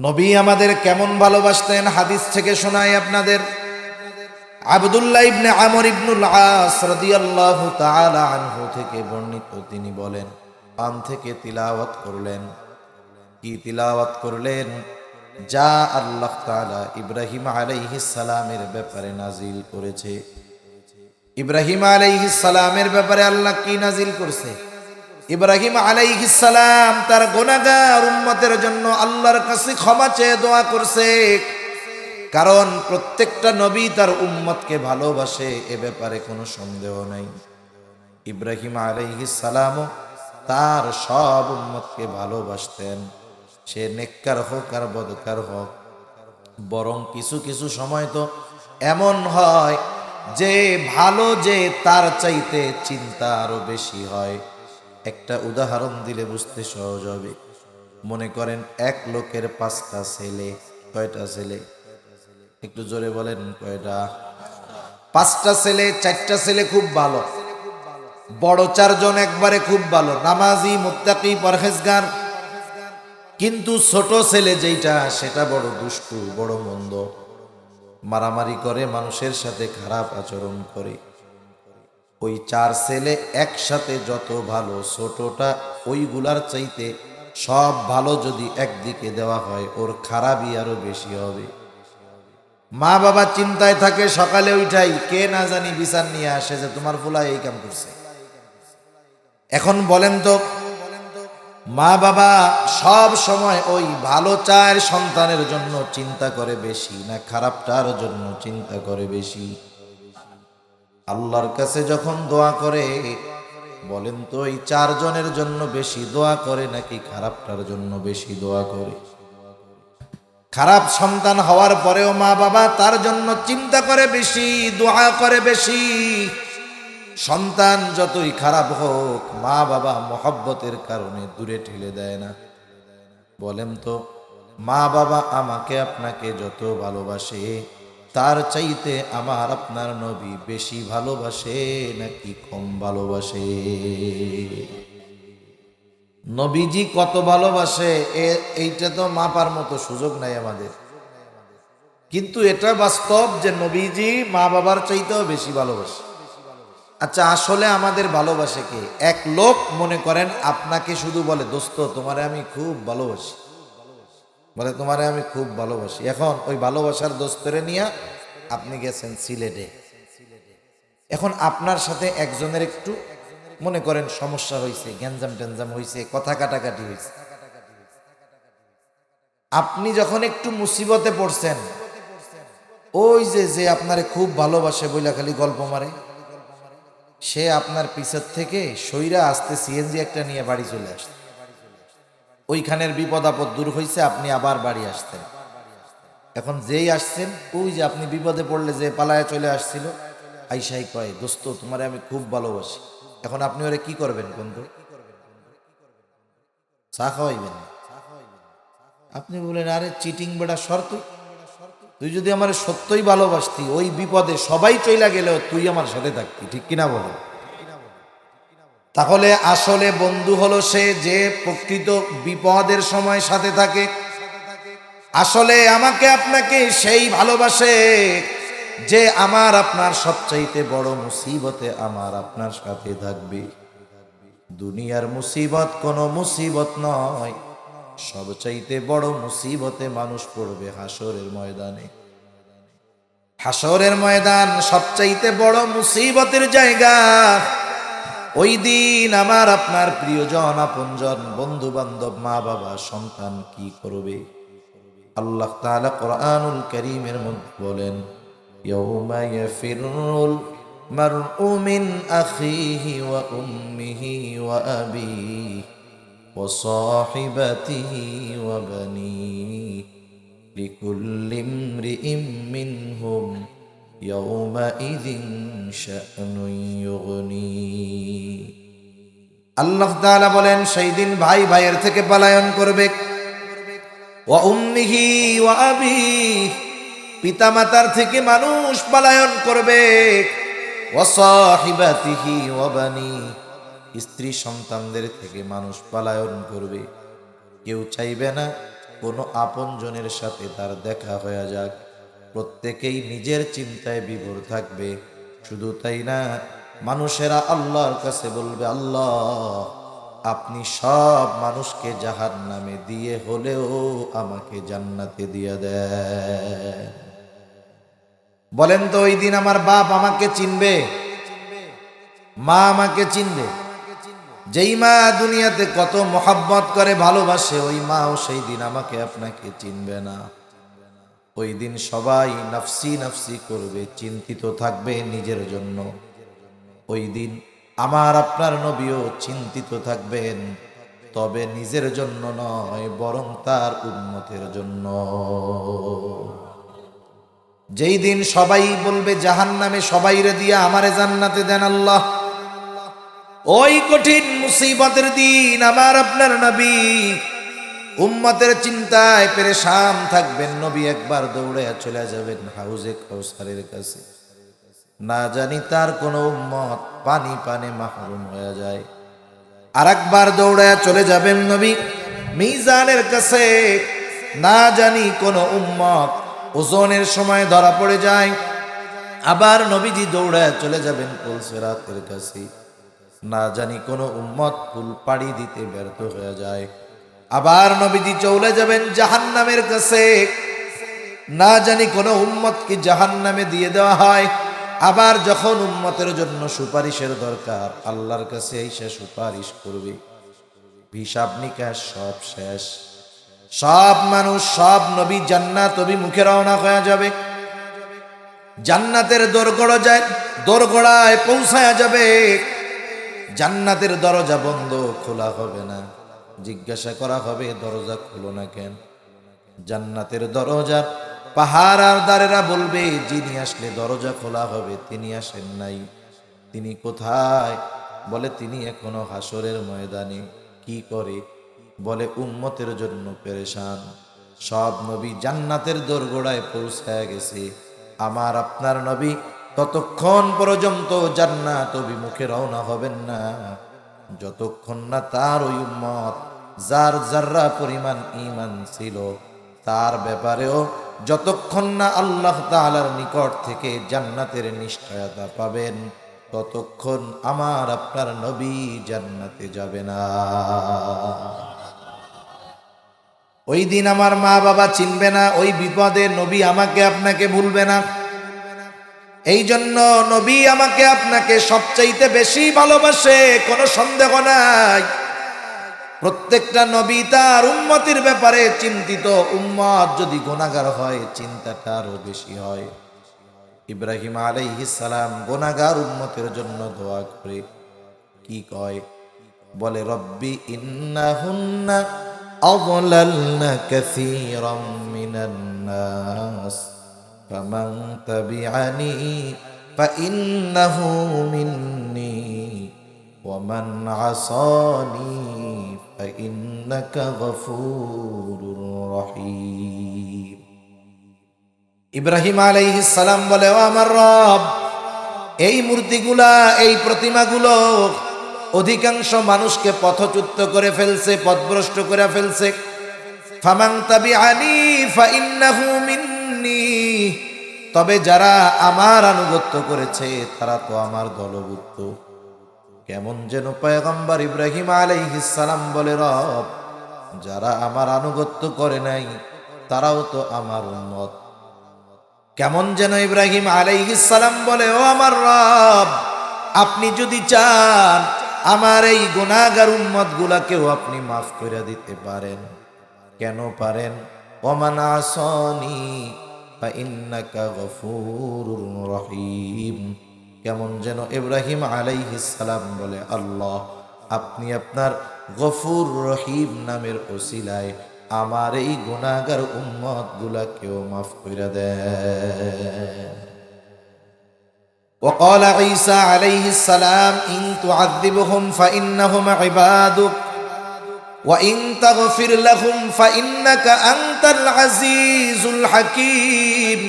নবী আমাদের কেমন ভালোবাসতেন হাদিস থেকে শোনাই আপনাদের। আব্দুল্লাহ ইবনে আমর ইবনুল আস রাদিয়াল্লাহু তাআলা আনহু থেকে বর্ণিত, তিনি বলেন, পান থেকে তিলাওয়াত করলেন। কি তিলাওয়াত করলেন? যা আল্লাহ তাআলা ইব্রাহিম আলাইহিস সালামের ব্যাপারে নাজিল করেছে। ইব্রাহিম আলাইহিস সালামের ব্যাপারে আল্লাহ কি নাজিল করছে? ইব্রাহিম আলাইহিস সালাম তার গুনাহগার উম্মতের জন্য আল্লাহর কাছে ক্ষমা চেয়ে দোয়া করছে, কারণ প্রত্যেকটা নবী তার উম্মতকে ভালোবাসে, এ ব্যাপারে কোনো সন্দেহ নাই। ইব্রাহিম আলাইহিস সালামও তার সব উম্মতকে ভালোবাসতেন, সে নেককার হোক আর বদকার হোক। বরং কিছু কিছু সময় তো এমন হয় যে ভালো যে তার চাইতে চিন্তা আরো বেশি হয়। একটা উদাহরণ দিলে বুঝতে সহজ হবে। মনে করেন এক লোকের 5টা ছেলে। কয়টা ছেলে? একটু জোরে বলেন, কয়টা? 5টা ছেলে। 4টা ছেলে খুব ভালো, বড় 4জন একবারে খুব ভালো, নামাজি, মুত্তাকি, পরহেজগার। কিন্তু ছোট ছেলে যেটা, সেটা বড় দুষ্টু, বড় মন্দ, মারামারি করে, মানুষের সাথে খারাপ আচরণ করে। ওই 4 ছেলে একসাথে যত ভালো, ছোটটা ওইগুলার চাইতে সব ভালো যদি একদিকে দেওয়া হয়, ওর খারাপই আরো বেশি হবে। মা বাবা চিন্তায় থাকে, সকালে উঠাই কে না জানি বিচার নিয়ে আসে যে তোমার ফুলা এই কাম করছে। এখন বলেন তো, মা বাবা সব সময় ওই ভালো চায় সন্তানের জন্য চিন্তা করে বেশি, না খারাপটার জন্য চিন্তা করে বেশি? আল্লাহর কাছে যখন দোয়া করে বলেন তো এই চারজনের জন্য বেশি দোয়া করে নাকি খারাপটার জন্য বেশি দোয়া করে? খারাপ সন্তান হওয়ার পরেও মা বাবা তার জন্য চিন্তা করে বেশি, দোয়া করে বেশি। সন্তান যতই খারাপ হোক মা বাবা মহব্বতের কারণে দূরে ঠেলে দেয় না। বলেন তো মা বাবা আমাকে আপনাকে যত ভালোবাসে তার চাইতে আমার আপনার নবী বেশি ভালোবাসে নাকি কম ভালোবাসে? নবীজি কত ভালোবাসে এইটা তো মাপার মতো সুযোগ নাই আমাদের, কিন্তু এটা বাস্তব যে নবীজি মা বাবার চাইতেও বেশি ভালোবাসে। আচ্ছা আসলে আমাদের ভালোবাসে কে? এক লোক মনে করেন আপনাকে শুধু বলে দোস্ত তোমারে আমি খুব ভালোবাসি, বলে তোমারে আমি খুব ভালোবাসি। এখন ওই ভালোবাসার দোস্তরে নিয়ে আপনি গেছেন সিলেটে। এখন আপনার সাথে একজনের একটু মনে করেন সমস্যা হয়েছে, গ্যাঞ্জাম ট্যাঞ্জাম হয়েছে, কথা কাটাকাটি হয়েছে। আপনি যখন একটু মুসিবতে পড়ছেন, ওই যে আপনারে খুব ভালোবাসে বইলা খালি গল্প মারে, সে আপনার পিছের থেকে সইরা আসতে সিএনজি একটা নিয়ে বাড়ি চলে আসছে। ওইখানের বিপদ আপদ দূর হয়েছে, আপনি আবার বাড়ি আসতেন। এখন যেই আসছেন, ওই যে আপনি বিপদে পড়লে যে পালায়া চলে আসছিল, আইসাই কয় দোস্ত তোমারে আমি খুব ভালোবাসি। এখন আপনি ওরে কি করবেন বন্ধু? চা খাওয়াইবেন? আপনি বলেন আরে চিটিং বেড়া শর্ত, তুই যদি আমার সত্যই ভালোবাসতি ওই বিপদে সবাই চইলা গেলেও তুই আমার সাথে থাকতি, ঠিক কিনা বলেন? তাহলে আসলে বন্ধু হলো সে যে প্রকৃত বিপদের সময় সাথে থাকে। আসলে আমাকে আপনাকে সেই ভালোবাসে যে আমার আপনার সবচাইতে বড় মুসিবতে আমার আপনার সাথে থাকবে। দুনিয়ার মুসিবত কোনো মুসিবত নয়, সবচাইতে বড় মুসিবতে মানুষ পড়বে হাসরের ময়দানে। হাসরের ময়দান সবচাইতে বড় মুসিবতের জায়গা। ওই দিন আমার আপনার প্রিয়জন, আপনজন, বন্ধু বান্ধব, মা বাবা, সন্তান কি করবে? আল্লাহ তাআলা কোরআনুল কারীমের মধ্যে বলেন ইয়াউমা ইয়াফিরুল মারউ মিন আখিহি ওয়া উম্মিহি ওয়া আবিহি ওয়া সাহিবাতিহি ওয়া বানিহি লিকুল্লি ইমরিইম মিনহুম ইয়াউমাইযিন শা'নুন ইউগনি। আল্লাহ তাআলা বলেন সেই দিন ভাই ভাইয়ের থেকে পলায়ন করবে। ওয়া উম্মিহি ওয়া আবিহি, পিতামাতার থেকে মানুষ পলায়ন করবে। ওয়া সাহিবাতিহি ওয়া বানিহি, স্ত্রী সন্তানদের থেকে মানুষ পলায়ন করবে। কেউ চাইবে না কোনো আপনজনের সাথে তার দেখা হয়ে যাক, প্রত্যেকেই নিজের চিন্তায় বিভোর থাকবে। শুধু তাই না, মানুষেরা আল্লাহর কাছে বলবে আল্লাহ আপনি সব মানুষকে জাহান্নামে দিয়ে হলেও আমাকে জান্নাতে দিয়ে দেন। বলেন তো ওই দিন আমার বাপ আমাকে চিনবে? মা আমাকে চিনবে? যেই মা দুনিয়াতে কত মহব্বত করে ভালোবাসে, ওই মাও সেই দিন আমাকে আপনাকে চিনবে না। ওই দিন সবাই নফসি নফসি করবে, চিন্তিত থাকবে নিজের জন্য। ওই দিন আমার আপনার নবীও চিন্তিত থাকবেন, তবে নিজের জন্য নয় বরং তার উম্মতের জন্য। যেই দিন সবাই বলবে জাহান্নামে সবাইরে দিয়া আমারে জান্নাতে দেন আল্লাহ, ওই কঠিন মুসিবতের দিন আমার আপনার নবী উম্মতের চিন্তায় পেরেশান থাকবেন। নবী একবার দৌড়ে চলে যাবেন হাউজে কাউসারের কাছে, না জানি তার কোন উম্মত পানি পানে মাহরুম হয়ে যায়। আর একবার দৌড়ে চলে যাবেন নবী মিজানের কাছে, না জানি কোন উম্মত ওজনের সময় ধরা পড়ে যায়। আবার নবীজি দৌড়ে চলে যাবেন পুলসিরাতের কাছে, না জানি কোন উম্মত পুল পাড়ি দিতে ব্যর্থ হয়ে যায়। আবার নবীজি চলে যাবেন জাহান্নামের কাছে, না জানি কোন উম্মতকে জাহান্নামে দিয়ে দেওয়া হয়। আবার যখন উম্মতের জন্য সুপারিশের দরকার, আল্লাহর কাছে এসে সুপারিশ করবে, হিসাব নিকাশ সব শেষ, সব মানুষ সব নবী জান্নাত অভিমুখে রওনা হয়ে যাবে। জান্নাতের দোরগোড়ায় পৌঁছায়া যাবে। জান্নাতের দরজা বন্ধ, খোলা হবে না। জিজ্ঞাসা করা হবে দরজা খুলো না কেন? জান্নাতের দরজার পাহারার দ্বারেরা বলবে, যিনি আসলে দরজা খোলা হবে তিনি আসেন নাই। তিনি কোথায়? বলে তিনি এখনো হাসরের ময়দানে। কি করে? বলে উম্মতের জন্য পেরেশান। সব নবী জান্নাতের দোরগোড়ায় পৌঁছায় গেছে, আমার আপনার নবী ততক্ষণ পর্যন্ত জান্নাত অভিমুখে রওনা হবেন না যতক্ষণ না তার ওই উম্মত যার যাররা পরিমাণ ঈমান ছিল তার ব্যাপারেও যতক্ষণ না আল্লাহ তাআলার নিকট থেকে জান্নাতের নিশ্চয়তা পাবেন ততক্ষণ আমার আপনার নবী জান্নাতে যাবে না। ওই দিন আমার মা বাবা চিনবে না, ওই বিপদে নবী আমাকে আপনাকে ভুলবে না। এই জন্য নবী আমাকে আপনাকে সবচাইতে বেশি ভালোবাসে, কোনো সন্দেহ নাই। প্রত্যেকটা নবী তার উম্মতের ব্যাপারে চিন্তিত। উম্মত যদি গুনাহগার হয় চিন্তাটা আরো বেশি হয়। ইব্রাহিম আলাইহিস সালাম গুনাহগার উম্মতের জন্য দোয়া করে কি কয়? বলে রব্বি ইন্নাহুন্না আযলালনা কাসীরাম মিনান নাস ফামান তাবিআনি ফাইন্নাহু মিন্নি ওয়ামান আসানি ফাইন্নাকা গফুরুর রহিম। ইব্রাহিম আলাইহিস সালাম বলে, ও আমার রব, এই মূর্তিগুলা, এই প্রতিমাগুলো অধিকাংশ মানুষকে পথচ্যুত করে ফেলছে, পথভ্রষ্ট করে ফেলছে। ফামান তাবিআনি ফাইন্নাহু মিন্নি, তবে যারা আমার আনুগত্য করেছে তারা তো আমার দলভুক্ত। কেমন যেন পয়গম্বর ইব্রাহিম আলাইহিস সালাম বলে, রব, যারা আমার আনুগত্য করে নাই তারাও তো আমার উম্মত। কেমন যেন ইব্রাহিম আলাইহিস সালাম বলে, ও আমার রব, আপনি যদি চান আমার এই গুনাহগার উম্মত গুলাকেও আপনি মাফ করে দিতে পারেন। কেন পারেন? ওমান আসানি ফাইন্নাকা গফুরুর রহিম। কেমন যেন ইব্রাহিম আলাইহিস সালাম বলে, আল্লাহ, আপনি আপনার গফুর রহিম নামের ওসিলায় আমার এই গুনাহগার উম্মত গুলাকেও মাফ করে দেন। وقال عيسى عليه السلام إن تعذبهم فإنهم عبادك وإن تغفر لهم فإنك أنت العزيز الحكيم।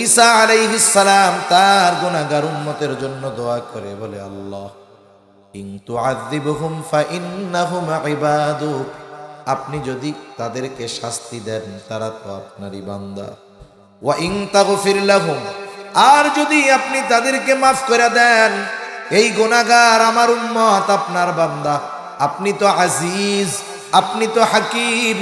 ঈসা আলাইহিস সালাম তার গুনাহগার উম্মতের জন্য দোয়া করে বলে, আল্লাহ, ইন তুআযিবহুম ফাইন্নাহুম ইবাদুক, আপনি যদি তাদেরকে শাস্তি দেন তারা তো আপনারই বান্দা। ওয়া ইন তাগফির লাহুম, আর যদি আপনি তাদেরকে মাফ করে দেন, এই গুনাহগার আমার উম্মত আপনার বান্দা। আপনি তো আজিজ, আপনি তো হাকিম,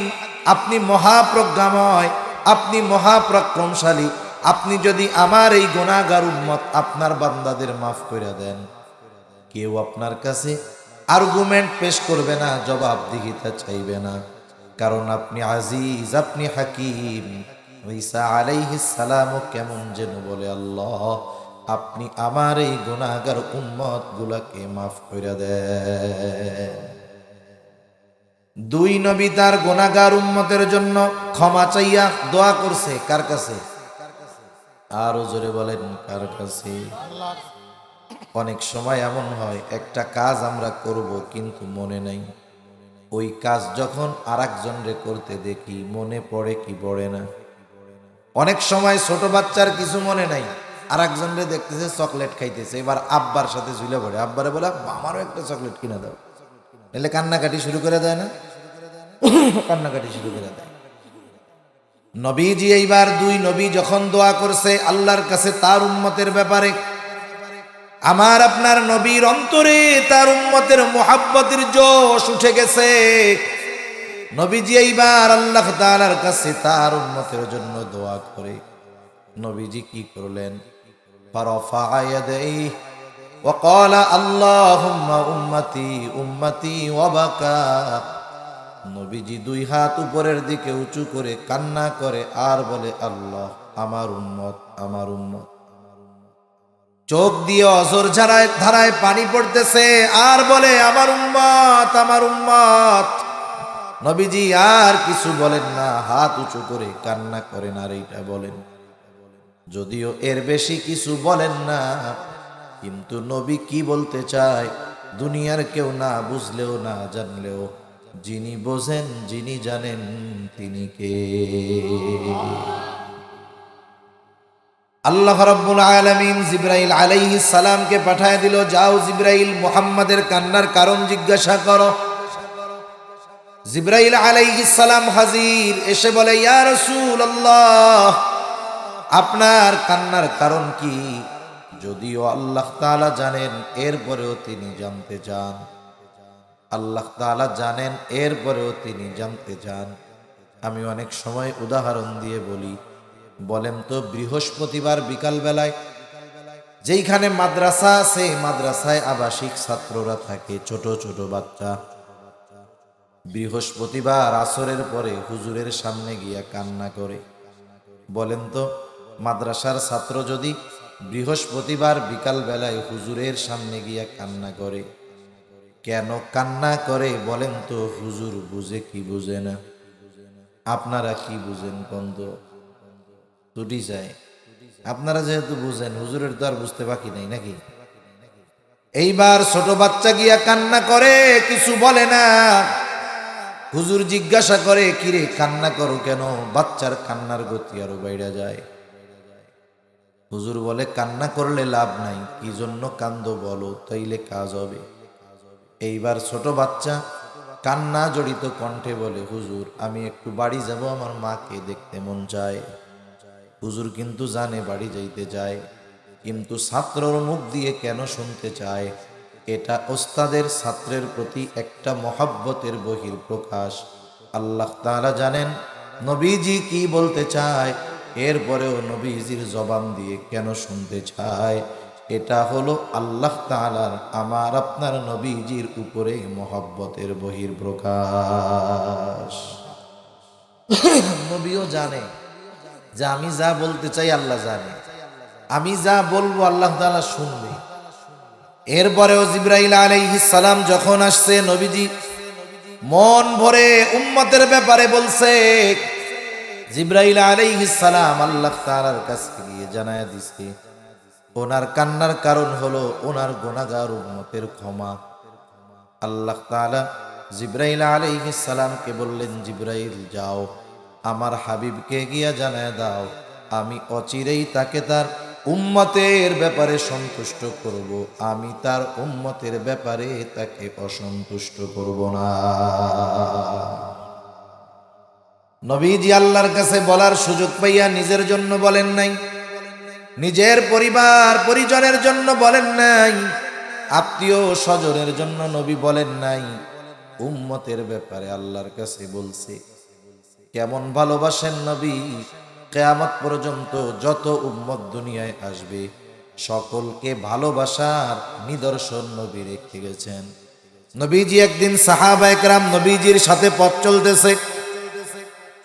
আপনি মহাপ্রজ্ঞাময়, আপনি মহাপরাক্রমশালী। আপনি যদি আমার এই গুনাহগার উম্মত আপনার বান্দাদের মাফ করে দেন, কেউ আপনার কাছে আর্গুমেন্ট পেশ করবে না, জবাবদিহিতা চাইবে না, কারণ আপনি আজিজ, আপনি হাকিম। ঈসা আলাইহিস সালামও কেমন যেন বলে, আল্লাহ, আপনি আমার এই গুনাহগার উম্মত গুলাকে মাফ করে দেন। দুই নবী তার গুনাহগার উম্মতের জন্য ক্ষমা চাইয়া দোয়া করছে। কার কাছে? আরো জোরে বলেন, কার কাছে? অনেক সময় এমন হয় একটা কাজ আমরা করব কিন্তু মনে নাই, ওই কাজ যখন আরেকজনরে করতে দেখি মনে পড়ে কি পড়ে না। অনেক সময় ছোট বাচ্চার কিছু মনে নাই, আরেকজনরে দেখতেছে চকলেট খাইতেছে, এবার আব্বার সাথে ঝুলে পড়ে, আব্বারে বলে, আমারও একটা চকলেট কিনে দাও। এলে কান্নাকাটি শুরু করে দেয় না? কান্নাকাটি শুরু করে দেয়। নবীজি এইবার দুই নবী যখন দোয়া করছে আল্লাহর কাছে তার উম্মতের ব্যাপারে, আমার আপনার নবীর অন্তরে তার উম্মতের মুহাব্বতের জোশ উঠে গেছে। নবীজি এইবার আল্লাহ তাআলার কাছে তার উম্মতের জন্য দোয়া করে নবীজি কি করলেন? ফারাফা ইয়াদাইহি ওয়া ক্বালা আল্লাহুম্মা উম্মতি উম্মতি ওয়া বাকা। নবীজি দুই হাত উপরের দিকে উঁচু করে কান্না করে আর বলে, আল্লাহ, আমার উম্মত, আমার উম্মত। চোখ দিয়ে অঝর ধারায় ধারায় পানি পড়তেছে আর বলে আমার উম্মত আমার উম্মত। নবীজি আর কিছু বলেন না, হাত উঁচু করে কান্না করেন আর এইটা বলেন। যদিও এর বেশি কিছু বলেন না, কিন্তু নবী কি বলতে চায় দুনিয়ার কেউ না বুঝলেও না জানলেও যিনি বোঝেন যিনি জানেন তিনি কে? আল্লাহ রাব্বুল আলামিন জিবরাইল আলাইহিস সালামকে পাঠায় দিল, যাও জিবরাইল মুহাম্মাদের কান্নার কারণ জিজ্ঞাসা করো। জিবরাইল আলাইহিস সালাম হাজির, এসে বলে ইয়া রাসূলুল্লাহ, আপনার কান্নার কারণ কি? যদিও আল্লাহ তাআলা জানেন এরপরেও তিনি জানতে চান। আল্লাহ তাআলা জানেন এরপরেও তিনি জানতে চান। আমি অনেক সময় উদাহরণ দিয়ে বলি, বলেন তো বৃহস্পতিবার বিকাল বেলায় যেইখানে মাদ্রাসা আছে, মাদ্রাসায় আবাসিক ছাত্ররা থাকে, ছোট ছোট বাচ্চা, বৃহস্পতিবার আসরের পরে হুজুরের সামনে গিয়া কান্না করে। বলেন তো মাদ্রাসার ছাত্র যদি বৃহস্পতিবার বিকাল বেলায় হুজুরের সামনে গিয়া কান্না করে, কেন কান্না করে বলেন তো? হুজুর বুঝে কি বুঝে না? আপনারা কি বুঝেন? বন্ধ টুটি যায়। আপনারা যেহেতু বুঝেন, হুজুরের তো আর বুঝতে বাকি নাই নাকি? এইবার ছোট বাচ্চা গিয়া কান্না করে, কিছু বলে না। হুজুর জিজ্ঞাসা করে, কিরে কান্না করো কেন? বাচ্চার কান্নার গতি আরো বাইরে যায়। হুজুর বলে, কান্না করলে লাভ নাই, কি জন্য কান্দো বলো, তাইলে কাজ হবে। এইবার ছোট বাচ্চা কান্না জড়িত কণ্ঠে বলে, হুজুর আমি একটু বাড়ি যাব, আমার মাকে দেখতে মন চায়। হুজুর কিন্তু জানে বাড়ি যাইতে যায়, কিন্তু ছাত্রর মুখ দিয়ে কেন শুনতে চায়? এটা ওস্তাদের ছাত্রের প্রতি একটা মহব্বতের বহির প্রকাশ। আল্লাহ তাআলা জানেন নবীজি কি বলতে চায়, এরপরেও নবীজির জবান দিয়ে কেন শুনতে চায়? এটা হলো আল্লাহ তাআলার আমার আপনার নবীজির উপরে মহব্বতের বহির প্রকাশ। নবীও জানে যে আমি যা বলতে চাই আল্লাহ জানে, আমি যা বলবো আল্লাহ তাআলা শুনবে। এরপরেও জিবরাইল আলাইহিস সালাম যখন আসছে, নবীজি মন ভরে উম্মতের ব্যাপারে বলছে। জিবরাইল আলাইহিস সালাম আল্লাহ তাআলার কাছে গিয়ে জানায়া দিছে, ওনার কান্নার কারণ হলো ওনার গুনাহগার উম্মতের ক্ষমা। আল্লাহ তাআলা জিবরাইল আলাইহিস সালামকে বললেন, জিবরাইল যাও আমার হাবিবকে গিয়া জানায়া দাও, আমি অচিরেই তাকে তার উম্মতের ব্যাপারে সন্তুষ্ট করব, আমি তার উম্মতের ব্যাপারে তাকে অসন্তুষ্ট করব না। নবীজি আল্লাহর কাছে বলার সুযোগ পাইয়া নিজের জন্য বলেন নাই, নিজের পরিবার পরিজনের জন্য বলেন নাই, আত্মীয় স্বজনের জন্য নবী বলেন নাই, উম্মতের ব্যাপারে আল্লাহর কাছে বলছে। কেমন ভালোবাসেন নবী! কিয়ামত পর্যন্ত যত উম্মত দুনিয়ায় আসবে সকলকে ভালোবাসার নিদর্শন নবী রেখে গেছেন। নবীজি একদিন সাহাবায়ে কেরাম নবীজির সাথে পথ চলতেছে,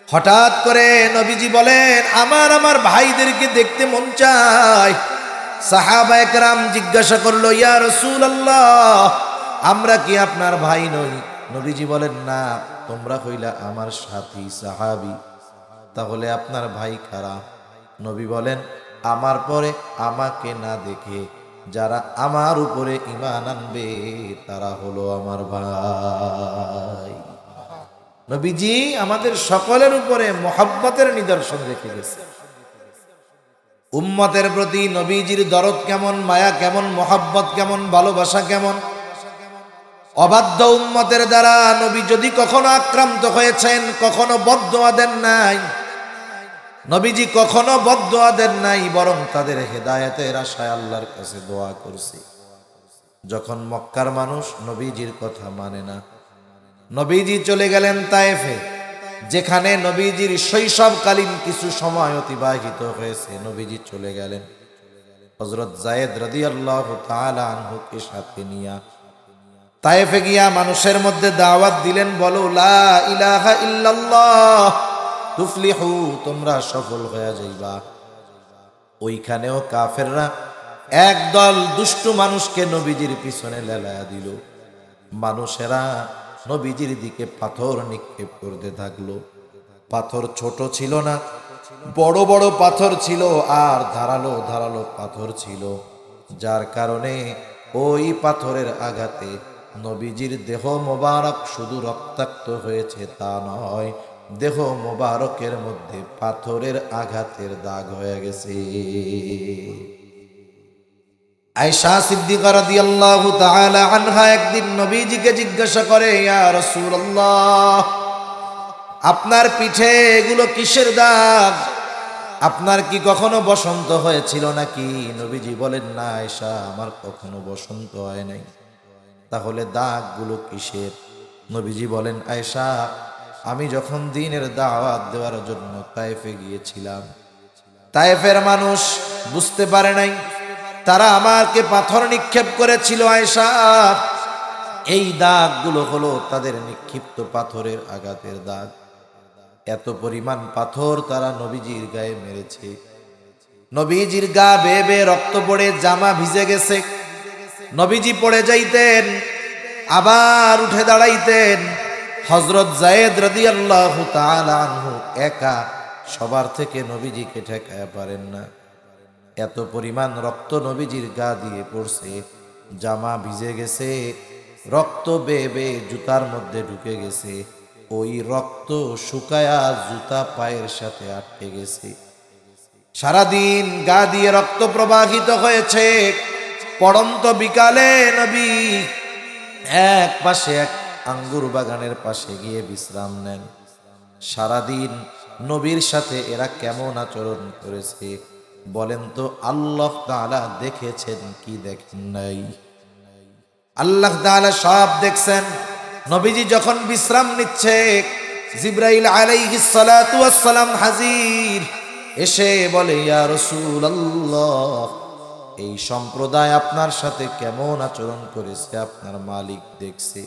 হঠাৎ করে নবীজি বলেন, আমার ভাইদেরকে দেখতে মন চায়। সাহাবায়ে কেরাম জিজ্ঞাসা করলো, ইয়া রাসূলুল্লাহ আমরা কি আপনার ভাই নই? নবীজি বলেন, না, তোমরা হইলা আমার সাথী সাহাবী, তাহলে আপনার ভাই কারা? নবী বলেন, আমার পরে আমাকে না দেখে যারা আমার উপরে ঈমান আনবে তারা হলো আমার ভাই। নবীজি আমাদের সকলের উপরে মহব্বতের নিদর্শন রেখে গেছে। উম্মতের প্রতি নবীজির দরদ কেমন, মায়া কেমন, মহব্বত কেমন, ভালোবাসা কেমন। অবাধ্য উম্মতের দ্বারা নবী যদি কখনো আক্রান্ত হয়েছেন, কখনো বদদোয়া দেন নাই। নবীজি কখনো বদদোয়া দেন নাই, বরং তাদের হেদায়েতের আশায় আল্লাহর কাছে দোয়া করছে। যখন মক্কার মানুষ নবীজির কথা মানে না, নবীজি চলে গেলেন তায়েফে, যেখানে নবীজির শৈশবকালীন কিছু সময় অতিবাহিত হয়েছে। নবীজি চলে গেলেন, হযরত যায়েদ রাদিয়াল্লাহু তাআলা আনহুকে সাথে নিয়া তায়েফে গিয়া মানুষের মধ্যে দাওয়াত দিলেন, বলো লা ইলাহা ইল্লাল্লাহ তুফলিহু, তোমরা সফল হয়ে যাইবা। ওইখানেও কাফেররা একদল দুষ্টু মানুষকে নবীজির পিছনে লেলায়া দিল। মানুষেরা নবীজির দিকে পাথর নিক্ষেপ করতে থাকলো। পাথর ছোট ছিল না, বড় বড় পাথর ছিল, আর ধারালো ধারালো পাথর ছিল, যার কারণে ওই পাথরের আঘাতে নবীজির দেহ মোবারক শুধু রক্তাক্ত হয়েছে তা নয়, দেহ মোবারকের মধ্যে পাথরের আঘাতের দাগ হয়ে গেছে। আয়েশা সিদ্দিকা রাদিয়াল্লাহু তাআলা আনহা একদিন নবীজিকে জিজ্ঞাসা করে, ইয়া রাসূলুল্লাহ, আপনার পিঠে এগুলো কিসের দাগ? আপনার কি কখনো বসন্ত হয়েছিল নাকি? নবীজি বলেন, না আয়েশা, আমার কখনো বসন্ত হয় নাই। তাহলে দাগগুলো কিসের? নবীজি বলেন, আয়েশা, আমি যখন দ্বীনের দাওয়াত দেওয়ার জন্য তায়েফে গিয়েছিলাম, তায়েফের মানুষ বুঝতে পারে নাই, তারা আমাকে পাথর নিক্ষেপ করেছিল আয়েশা। এই দাগগুলো হলো তাদের নিক্ষিপ্ত পাথরের আঘাতের দাগ। এত পরিমাণ পাথর তারা নবীজির গায়ে মেরেছে। নবীজির গা বেয়ে বেয়ে রক্ত পড়ে জামা ভিজে গেছে। নবীজি পড়ে যাইতেন, আবার উঠে দাঁড়াইতেন। হযরত যায়েদ রাদিয়াল্লাহু তাআলা আনহু একা সবার থেকে নবীজিকে ঠেকায় পারেন না। এত পরিমাণ রক্ত নবীজির গা দিয়ে পড়ছে, জামা ভিজে গেছে, রক্ত বেয়ে বেয়ে জুতার মধ্যে ঢুকে গেছে। ওই রক্ত শুকায়া জুতা পায়ের সাথে আটকে গেছে। সারাদিন গা দিয়ে রক্ত প্রবাহিত হয়েছে। পড়ন্ত বিকালে নবী এক পাশে এক আঙ্গুর বাগানের পাশে গিয়ে বিশ্রাম নেন। সারাদিন নবীর সাথে এরা কেমন আচরণ করেছে বলেন তো? আল্লাহ তাআলা দেখেছেন কি দেখেন নাই? আল্লাহ তাআলা সব দেখছেন। নবীজি যখন বিশ্রাম নিচ্ছে, জিবরাইল আলাইহিস সালাতু ওয়াস সালাম হাজির, এসে বলে, ইয়া রাসূলুল্লাহ, এই সম্প্রদায় আপনার সাথে কেমন আচরণ করেছে আপনার মালিক দেখছে।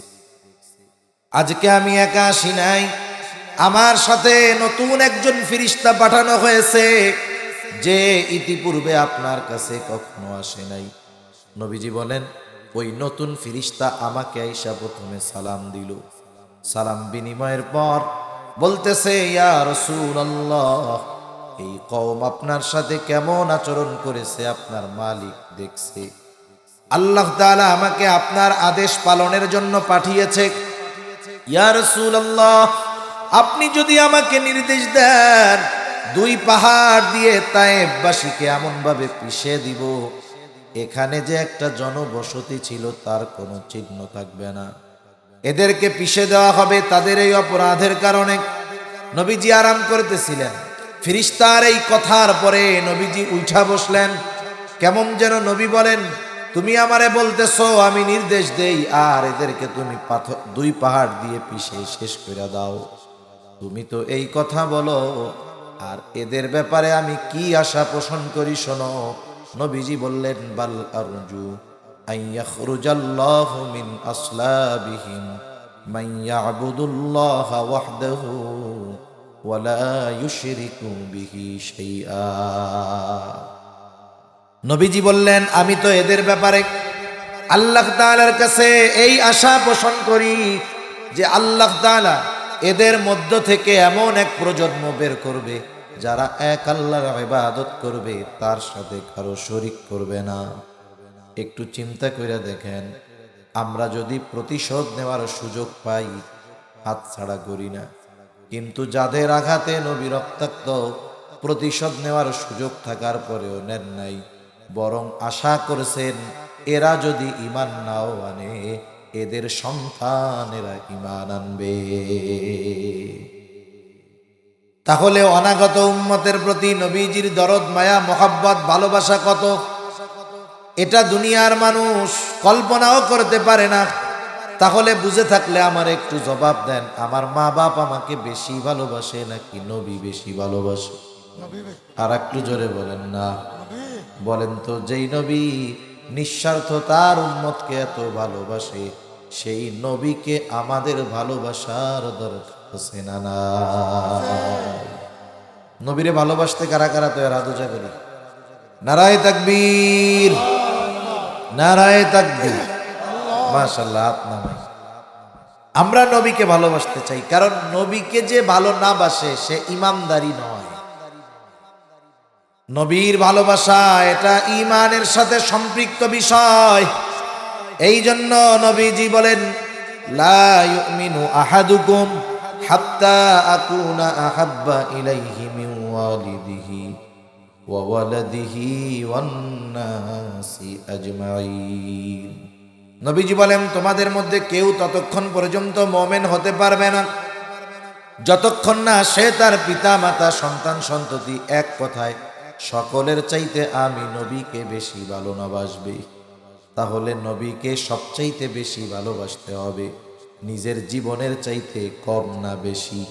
আজকে আমি একা আসি নাই, আমার সাথে নতুন একজন ফেরেশতা পাঠানো হয়েছে, যে ইতিপূর্বে আপনার কাছে কখনো আসে নাই। নবীজি বলেন, ওই নতুন ফেরেশতা আমাকে আইসা প্রথমে সালাম দিল। সালাম বিনিময়ের পর বলতেছে, ইয়া রাসূলুল্লাহ, এই কওম আপনার সাথে কেমন আচরণ করেছে আপনার মালিক দেখছে। আল্লাহ তাআলা আমাকে আপনার আদেশ পালনের জন্য পাঠিয়েছে। ইয়া রাসূলুল্লাহ, আপনি যদি আমাকে নির্দেশ দেন, দুই পাহাড় দিয়ে তায়েফবাসীকে এমন ভাবে পিষে দিব, এখানে যে একটা জনবসতি ছিল তার কোনো চিহ্ন থাকবে না। এদেরকে পিষে দেওয়া হবে তাদের এই অপরাধের কারণে। নবীজি আরাম করতেছিলেন। ফেরেশতার এই কথার পরে নবীজি উঠা বসলেন। কেমন যেন নবী বলেন, তুমি আমারে বলতেছো আমি নির্দেশ দেই, আর এদেরকে তুমি দুই পাহাড় দিয়ে পিষে শেষ করে দাও। তুমি তো এই কথা বলো, আর এদের ব্যাপারে আমি কি আশা পোষণ করি শোনো। নবীজি বললেন, বাল আরজু আইয়াখরুজাল্লাহু মিন আসলাবিহিম মান ইয়াবুদুল্লাহ ওয়াহদাহু ওয়া লা ইউশরিকু বিহি শাইআ। নবীজি বললেন, আমি তো এদের ব্যাপারে আল্লাহ তাআলার কাছে এই আশা পোষণ করি যে আল্লাহ তাআলা এদের মধ্য থেকে এমন এক প্রজন্ম বের করবে যারা এক আল্লাহর ইবাদত করবে, তার সাথে কারো শরীক করবে না। একটু চিন্তা করে দেখেন, আমরা যদি প্রতিশোধ নেওয়ার সুযোগ পাই হাত ছাড়া করি না, কিন্তু যাদের আঘাতে নবী রক্তাক্ত, প্রতিশোধ নেওয়ার সুযোগ থাকার পরেও নেন নাই, বরং আশা করেছেন এরা যদি ঈমান নাও আনে, এদের সন্তানেরা ঈমান আনবে। তাহলে অনাগত উম্মতের প্রতি নবীজির দরদ, মায়া, মোহাব্বত, ভালোবাসা কত, এটা দুনিয়ার মানুষ কল্পনাও করতে পারে না। তাহলে বুঝে থাকলে আমার একটু জবাব দেন, আমার মা বাপ আমাকে বেশি ভালোবাসে নাকি নবী বেশি ভালোবাসে? আর একটু জোরে বলেন না। বলেন তো, যেই নবী নিঃস্বার্থ তার উম্মতকে এত ভালোবাসে, সেই নবীকে আমাদের ভালোবাসার দরকার আছে না? না, নবীরে ভালোবাসতে কারা কারা তো রাধুজা করি। নারায়ে তাকবীর। নারায়ে তাকবীর, মাশাআল্লাহ। হাত নামাই। আমরা নবীকে ভালোবাসতে চাই, কারণ নবীকে যে ভালো না বাসে সে ইমানদারি নয়। নবীর ভালোবাসা এটা ঈমানের সাথে সম্পৃক্ত বিষয়। এই জন্য নবীজি বলেন, লা ইউমিনু আহাদুকুম হাত্তা আকুনা আহাব্বা ইলাইহি মিন ওয়ালিদিহি ওয়া ওয়ালাদিহি ওয়ান নাসি আজমাইন। নবীজি বলেন, তোমাদের মধ্যে কেউ ততক্ষণ পর্যন্ত মুমিন হতে পারবে না যতক্ষণ না সে তার পিতা মাতা সন্তান সন্ততি এক কথায় সকলের চাইতে আমি নবীকে বেশি ভালো না বাসবে। তাহলে নবীকে সবচাইতে বেশি ভালোবাসতে হবে, নিজের জীবনের চাইতে কম না বেশি।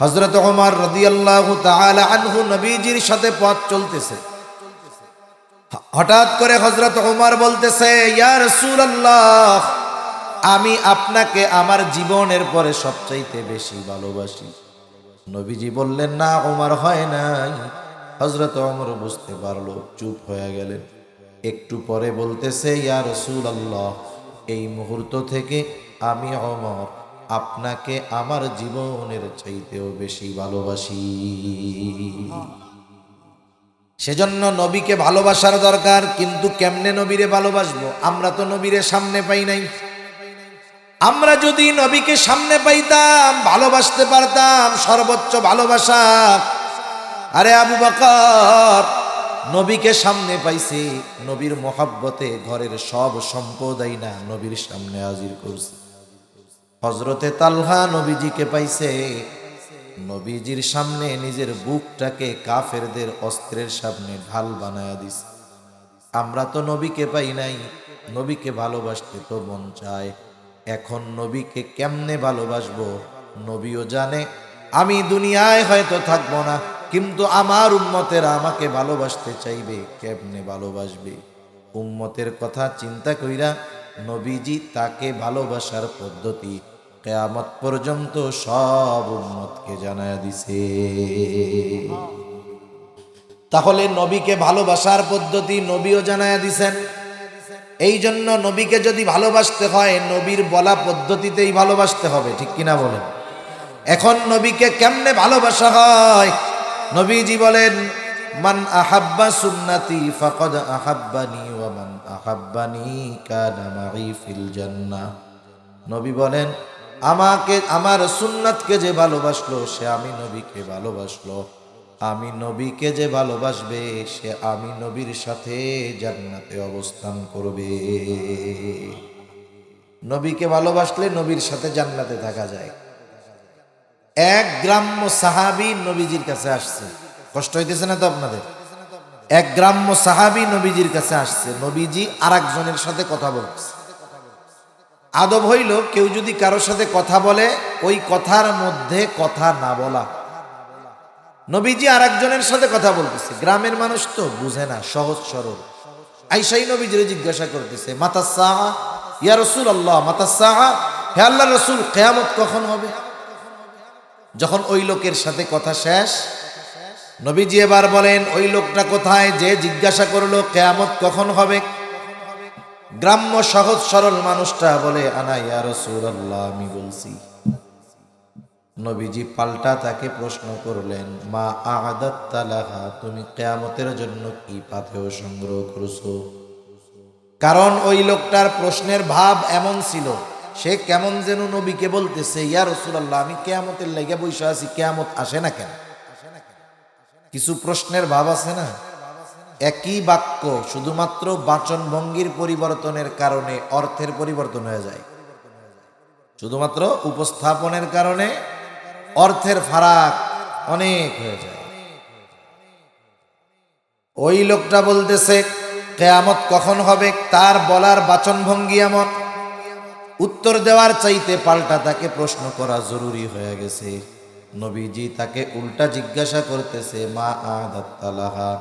হযরত ওমর রাদিয়াল্লাহু তাআলা আনহু নবীজির সাথে পথ চলতেছে, হঠাৎ করে হযরত ওমর বলতেছে, ইয়া রাসূলুল্লাহ, আমি আপনাকে আমার জীবনের পরে সবচাইতে বেশি ভালোবাসি। নবীজি বললেন, না ওমর, হয় নাই। হযরত ওমর বুঝতে পারলো, চুপ হয়ে গেলেন। একটু পরে বলতেছে, ইয়া রাসূলুল্লাহ, এই মুহূর্ত থেকে আমি ওমর আপনাকে আমার জীবনের চাইতেও বেশি ভালোবাসি। সেজন্য নবীকে ভালোবাসার দরকার। কিন্তু কেমনে নবীরে ভালোবাসবো? আমরা তো নবীরে সামনে পাই নাই। আমরা যদি নবীকে সামনে পাইতাম, ভালোবাসতে পারতাম সর্বোচ্চ ভালোবাসা। আরে আবু বকর নবীকে সামনে পাইছে, নবীর মোহাব্বতে ঘরের সব সম্পদ আইনা নবীর সামনে হাজির করছে। হযরতে তালহা নবীজিকে পাইছে, নবীজির সামনে নিজের বুকটাকে কাফেরদের অস্ত্রের সামনে ঢাল বানায়া দিছে। আমরা তো নবীকে পাই নাই, নবীকে ভালোবাসতে তো মন চায়। এখন নবীকে কেমনে ভালোবাসবো? নবীও জানে আমি দুনিয়ায় হয়তো থাকবো না, কিন্তু আমার উম্মতেরা আমাকে ভালোবাসতে চাইবে। কেমনে ভালোবাসবে? উম্মতের কথা চিন্তা কইরা নবীজি তাকে ভালোবাসার পদ্ধতি কিয়ামত পর্যন্ত সব উম্মতকে জানায়া দিছে। তাহলে নবীকে ভালোবাসার পদ্ধতি নবীও জানায়া দিছেন। এই জন্য নবীকে যদি ভালোবাসতে হয়, নবীর বলা পদ্ধতিতেই ভালোবাসতে হবে, ঠিক কিনা বলেন? এখন নবীকে কেমনে ভালোবাসা হয়? নবীজি বলেন, মান আহাব্বা সুন্নতি ফাকাদ আহাব্বানি ওয়া মান আহাব্বানি কানা মাই ফিল জান্নাহ। নবী বলেন, আমাকে আমার সুন্নাতকে যে ভালোবাসলো সে আমি নবীকে ভালোবাসলো, আমি নবীকে যে ভালোবাসবে সে আমি নবীর সাথে জান্নাতে অবস্থান করবে। নবীকে ভালোবাসলে নবীর সাথে জান্নাতে থাকা যায়। এক গ্রাম্য সাহাবী নবীজির কাছে আসছে। কষ্ট হইতেছে না তো আপনাদের? এক গ্রাম্য সাহাবী নবীজির কাছে আসছে। নবীজি আরেকজনের সাথে কথা বলছে। আদব হইল, কেউ যদি কারোর সাথে কথা বলে ওই কথার মধ্যে কথা না বলা। নবীজি আরেকজনের সাথে কথা বলতেছে। গ্রামের মানুষ তো বুঝে না, সহজ সরল। আইসাই নবীজিরে জিজ্ঞাসা করতেছে, মাতাস সাআ ইয়া রাসূলুল্লাহ, মাতাস সাআ, হে আল্লাহর রাসূল, কিয়ামত কখন হবে? যখন ওই লোকের সাথে কথা শেষ, নবীজি এবার বলেন, ওই লোকটা কোথায় যে জিজ্ঞাসা করলো কিয়ামত কখন হবে? গ্রাম্য সহজ সরল মানুষটা বলে, আনা ইয়া রাসূলুল্লাহ, আমি বলছি। নবীজি পাল্টা তাকে প্রশ্ন করলেন, মা আ'দাত্তা লাহা, তুমি কিয়ামতের জন্য কি পাথেয় সংগ্রহ করছো? কারণ ওই লোকটার প্রশ্নের ভাব এমন ছিল, সে কেমন যেন নবীকে বলতেছে, ইয়া রাসূলুল্লাহ, আমি কিয়ামতের লাগা বসে আছি, কিয়ামত আসে না কেন? কিছু প্রশ্নের ভাব আছে না? একই বাক্য শুধুমাত্র বাচন ভঙ্গির পরিবর্তনের কারণে অর্থের পরিবর্তন হয়ে যায়। শুধুমাত্র উপস্থাপনের কারণে অর্থের ফারাক অনেক হয়ে যায়। ওই লোকটা বলতেছে কিয়ামত কখন হবে, তার বলার বাচন ভঙ্গি এমন, উত্তর দেওয়ার চাইতে পাল্টা তাকে প্রশ্ন করা জরুরি হয়ে গেছে। নবীজি তাকে উল্টা জিজ্ঞাসা করতেছে, মা আ'দাত্তা লাহা,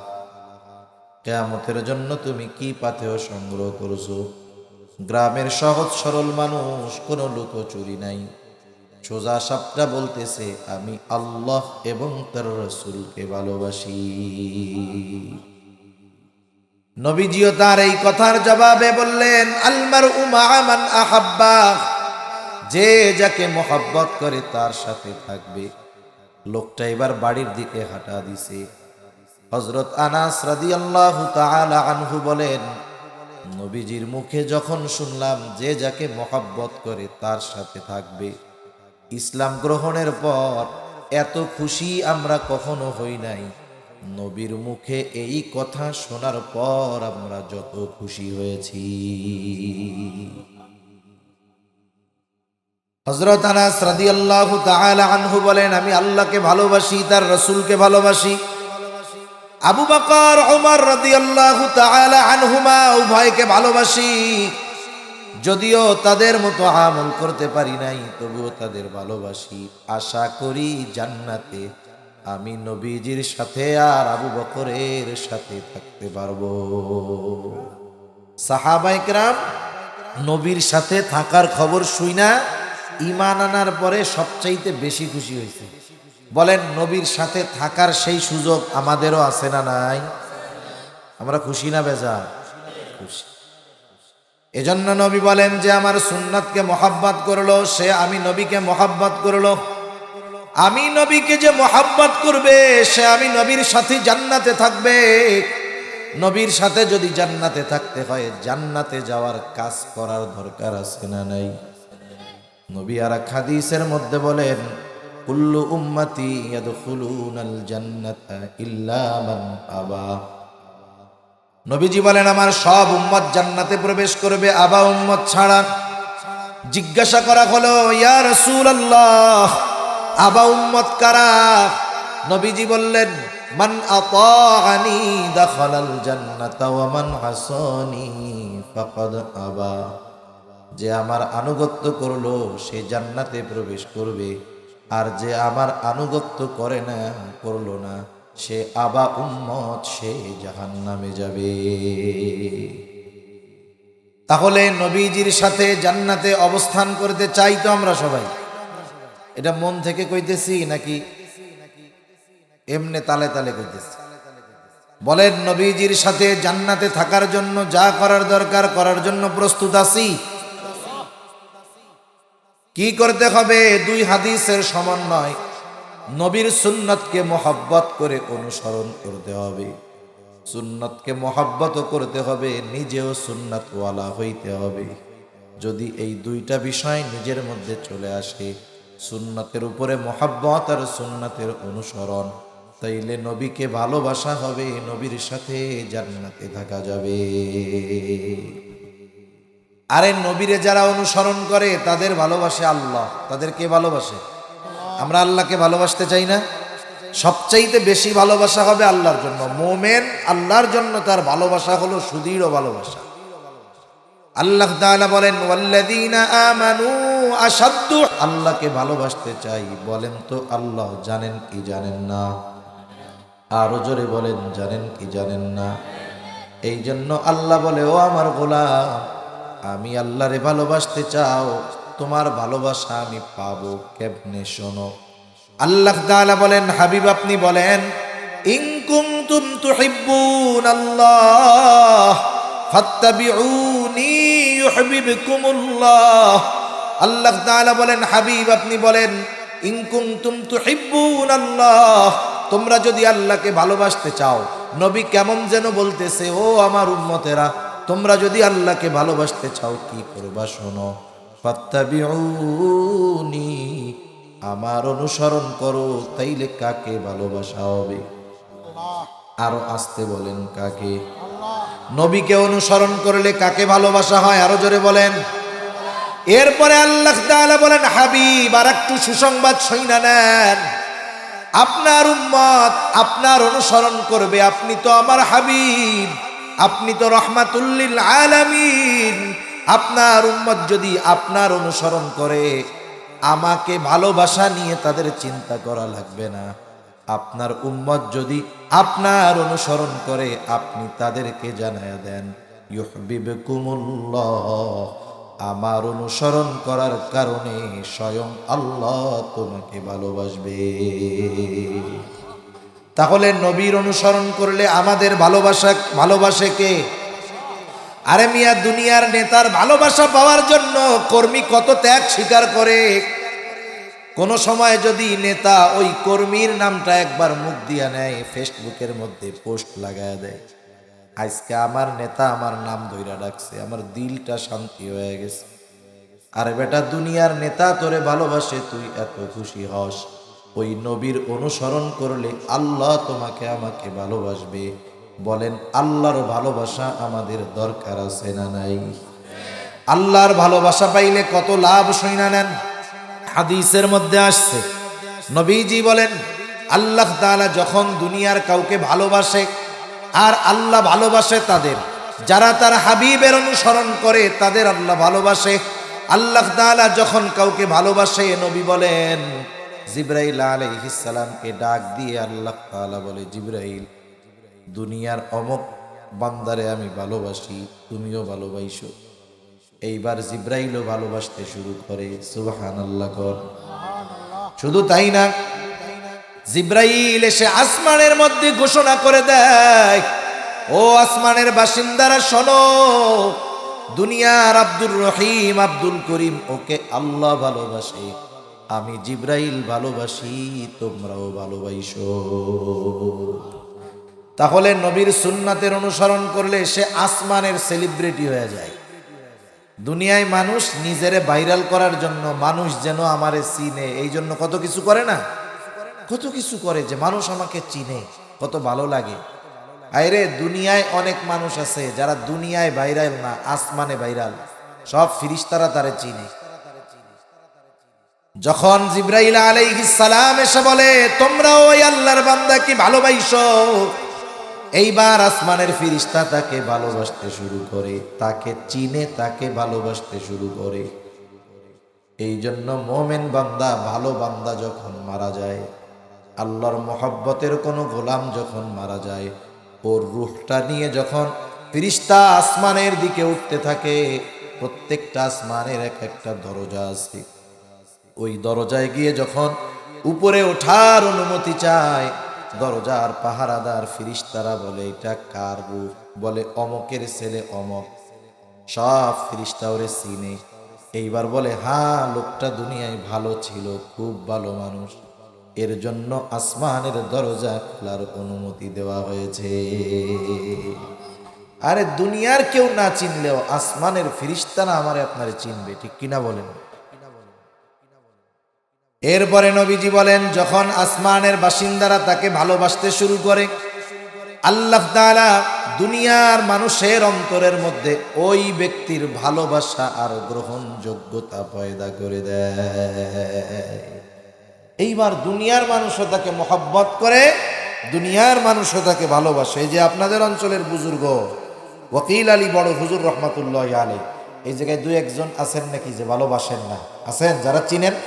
কিয়ামতের জন্য তুমি কি পাথেয় সংগ্রহ করছো? গ্রামের সহজ সরল মানুষ, কোনো লুকোচুরি নাই, সোজা সাপটা বলতেছে, আমি আল্লাহ এবং তার রাসূলকে ভালোবাসি। নবীজিও তার এই কথার জবাবে বললেন, আলমারউ মা'a মান আহাব্বা, যে যাকে মোহাব্বত করে তার সাথে থাকবে। লোকটা এবার বাড়ির দিকে হাঁটা দিছে। হযরত আনাস রাদিয়াল্লাহু তাআলা আনহু বলেন, নবীজির মুখে যখন শুনলাম যে যাকে মোহাব্বত করে তার সাথে থাকবে, ইসলাম গ্রহণের পর এত খুশি আমরা কখনো হই নাই। নবীর মুখে এই কথা শোনার পর আমরা যত খুশি হয়েছি। হযরত আনাস রাদিয়াল্লাহু তাআলা আনহু বলেন, আমি আল্লাহকে ভালোবাসি, তার রাসূলকে ভালোবাসি। আবু বকর ওমর রাদিয়াল্লাহু তাআলা আনহুমা উভয়কে ভালোবাসি। যদিও তাদের মতো আমল করতে পারি নাই, তবুও তাদের ভালোবাসি। আশা করি জান্নাতে আমি নবীজির সাথে আর আবু বকরের সাথে থাকতে পারবো। সাহাবায়ে কেরাম নবীর সাথে থাকার খবর শুইনা ঈমান আনার পরে সবচাইতে বেশি খুশি হয়েছে। বলেন, নবীর সাথে থাকার সেই সুযোগ আমাদেরও আছে না নাই? আমরা খুশি না বেজার? খুশি। এজন্য নবী বলেন, যে আমার সুন্নাতকে মহব্বত করলো সে আমি নবীকে মহব্বত করলো। আমি নবীকে যে মহব্বত করবে সে আমি নবীর সাথে জান্নাতে থাকবে। নবীর সাথে যদি জান্নাতে থাকতে হয়, জান্নাতে যাওয়ার কাজ করার দরকার আছে না নাই? নবী আর এক হাদিসের মধ্যে বলেন, কুল্লু উম্মতি ইয়াদখুলুনাল জান্নাতা ইল্লা মান আবা। নবীজি বলেন, আমার সব উম্মত জান্নাতে প্রবেশ করবে, আবা উম্মত ছাড়া। জিজ্ঞাসা করা হলো, ইয়া রাসূলুল্লাহ, আবা উম্মত কারা? নবীজি বললেন, মান আতাআনি দাখালাল জান্নাতা ওয়া মান আসানি ফাকাদ আবা। যে আমার আনুগত্য করলো সে জান্নাতে প্রবেশ করবে, আর যে আমার আনুগত্য করে না, করলো না, সে আবা উম্মত, সে জাহান্নামে যাবে। তাহলে নবীজির সাথে জান্নাতে অবস্থান করতে চাই তো আমরা সবাই? এটা মন থেকে কইতেছি নাকি এমনে তালে তালে কইতেছি? বলেন, নবীজির সাথে জান্নাতে থাকার জন্য যা করার দরকার করার জন্য প্রস্তুত আছি? কি করতে হবে? দুই হাদিসের সমন্বয়। নবীর সুন্নতকে মহব্বত করে অনুসরণ করতে হবে, সুন্নতকে মহব্বত করতে হবে, নিজেও সুন্নতওয়ালা হইতে হবে। যদি এই দুইটা বিষয় নিজের মধ্যে চলে আসে, সুন্নতের উপরে মহব্বত আর সুন্নতের অনুসরণ, তাইলে নবীকে ভালোবাসা হবে, নবীর সাথে জান্নাতে থাকা যাবে। আরে নবীরে যারা অনুসরণ করে তাদের ভালোবাসে আল্লাহ, তাদেরকে ভালোবাসে। আমরা আল্লাহকে ভালোবাসতে চাই না? সবচাইতে বেশি ভালোবাসা হবে আল্লাহর জন্য। মোমেন আল্লাহর জন্য তার ভালোবাসা হলো সুদৃঢ় ভালোবাসা। আল্লাহ তাআলা বলেন, ওয়াল্লাযীনা আমানু আশাদ্দু। আল্লাহকে ভালোবাসতে চাই, বলেন তো আল্লাহ জানেন কি জানেন না? আরো জোরে বলেন, জানেন কি জানেন না? এই জন্য আল্লাহ বলে, ও আমার গোলাম, আমি আল্লাহরে ভালোবাসতে চাও, তোমার ভালোবাসা আমি পাবো কেমনে? শোনো, আল্লাহ তাআলা বলেন, হাবিব আপনি বলেন, ইন কুনতুম তুহিব্বুনাল্লাহ ফাত্তাবিউনি ইউহিব্বুকুমুল্লাহ। আল্লাহ তাআলা বলেন, হাবিব আপনি বলেন, ইন কুনতুম তুহিব্বুনাল্লাহ, তোমরা যদি আল্লাহকে ভালোবাসতে চাও। নবী কেমন যেন বলতেছে, ও আমার উম্মতেরা, তোমরা যদি আল্লাহকে ভালোবাসতে চাও কি করবা? শোনো, ফাত্তাবিউনি, আমার অনুসরণ করো, তাইলে কাকে ভালোবাসা হবে? আরো আসতে বলেন, কাকে? নবীকে অনুসরণ করলে কাকে ভালোবাসা হয়? আরো জোরে বলেন। এরপরে আল্লাহ তাআলা বলেন, হাবিব আর একটু সুসংবাদ শুইনা নেন, আপনার উম্মত আপনার অনুসরণ করবে। আপনি তো আমার হাবিব, আপনি তো রাহমাতুল লিল আলামিন। আপনার উম্মত যদি আপনার অনুসরণ করে, আমাকে ভালোবাসা নিয়ে তাদের চিন্তা করা লাগবে না। আপনার উম্মত যদি আপনার অনুসরণ করে, আপনি তাদেরকে জানায়া দেন, ইউহিব্বুকুমুল্লাহ, আমার অনুসরণ করার কারণে স্বয়ং আল্লাহ তোমাকে ভালোবাসবে। তাহলে নবীর অনুসরণ করলে আমাদের ভালোবাসে কে? আরে মিয়া, দুনিয়ার নেতার ভালোবাসা পাওয়ার জন্য কর্মী কত ত্যাগ স্বীকার করে। কোন সময় যদি নেতা ওই কর্মীর নামটা একবার মুখ দিয়া নেয়, ফেসবুকের মধ্যে পোস্ট লাগায় দেয়, আজকে আমার নেতা আমার নাম ধইরা ডাকছে, আমার দিলটা শান্তি হয়ে গেছে। আরে বেটা, দুনিয়ার নেতা তোরে ভালোবাসে, তুই এত খুশি হস, ওই নবীর অনুসরণ করলে আল্লাহ তোমাকে আমাকে ভালোবাসবে। বলেন, আল্লাহর ভালোবাসা আমাদের দরকার আছে না নাই? আল্লাহর ভালোবাসা পাইলে কত লাভ শুইনা নেন। হাদিসের মধ্যে আসছে, নবীজি বলেন, আল্লাহ তাআলা যখন দুনিয়ার কাউকে ভালোবাসে আর আল্লাহ ভালোবাসে তাদের, যারা তার হাবিবের অনুসরণ করে তাদের আল্লাহ ভালোবাসে। আল্লাহ তাআলা যখন কাউকে ভালোবাসে, নবী বলেন জিবরাইল আলাইহিস সালামকে ডাক দিয়ে আল্লাহ তাআলা বলে, জিবরাইল, দুনিয়ার অমুক বান্দারে আমি ভালোবাসি, তুমিও ভালোবাসো। এইবার জিবরাইলও ভালোবাসতে শুরু করে। সুবহানাল্লাহ কর। শুধু তাই না, জিবরাইল এসে আসমানের মধ্যে ঘোষণা করে দেয়, ও আসমানের বাসিন্দারা শোনো, দুনিয়ার আব্দুর রহিম, আব্দুল করিম, ওকে আল্লাহ ভালোবাসে, আমি জিবরাইল ভালোবাসি, তোমরাও ভালোবাসো। তাহলে নবীর সুন্নাতের অনুসরণ করলে সে আসমানের সেলিব্রিটি হয়ে যায়। দুনিয়ায় মানুষ নিজেরে ভাইরাল করার জন্য, মানুষ যেন আমারে চিনে, এই জন্য কত কিছু করে না, কত কিছু করে যে মানুষ আমাকে চিনে, কত ভালো লাগে। আরে দুনিয়ায় অনেক মানুষ আছে যারা দুনিয়ায় ভাইরাল না, আসমানে ভাইরাল, সব ফেরেশতারা তারে চিনে। যখন জিবরাইল আলাইহিস সালাম এসে বলে, তোমরা ওই আল্লাহর বান্দাকে ভালোবাসো, এইবার আসমানের ফেরেশতা তাকে ভালোবাসতে শুরু করে, তাকে চিনে, তাকে ভালোবাসতে শুরু করে। এই জন্য মোমেন বান্দা, ভালো বান্দা যখন মারা যায়, আল্লাহর মহব্বতের কোনো গোলাম যখন মারা যায়, ওর রূহটা নিয়ে যখন ফেরেশতা আসমানের দিকে উঠতে থাকে, প্রত্যেকটা আসমানের এক একটা দরজা আছে, ওই দরজায় গিয়ে যখন উপরে ওঠার অনুমতি চায়, দরজার পাহারাদার ফেরেশতারা বলে, এটা কার রূহ? বলে অমকের ছেলে অমক। সব ফেরেশতা ওরে চিনে। এইবার বলে, হ্যাঁ, লোকটা দুনিয়ায় ভালো ছিল, খুব ভালো মানুষ, এর জন্য আসমানের দরজা খোলার অনুমতি দেওয়া হয়েছে। আরে দুনিয়ার কেউ না চিনলেও আসমানের ফেরেশতারা আমারে আপনারে চিনবে, ঠিক কিনা বলেন? এরপরে নবীজি বলেন, যখন আসমানের বাসিন্দারা তাকে ভালোবাসতে শুরু করে, আল্লাহ তাআলা দুনিয়ার মানুষের অন্তরের মধ্যে ওই ব্যক্তির ভালোবাসা আর গ্রহণযোগ্যতা পয়দা করে দেয়। এইবার দুনিয়ার মানুষও তাকে মহব্বত করে, দুনিয়ার মানুষও তাকে ভালোবাসে। এই যে আপনাদের অঞ্চলের বুজুর্গ ওয়াকিল আলী বড় হুজুর রহমাতুল্লাহ আলাইহি, এই জায়গায় দুই একজন আছেন নাকি যে ভালোবাসেন না? আছেন যারা চিনেন?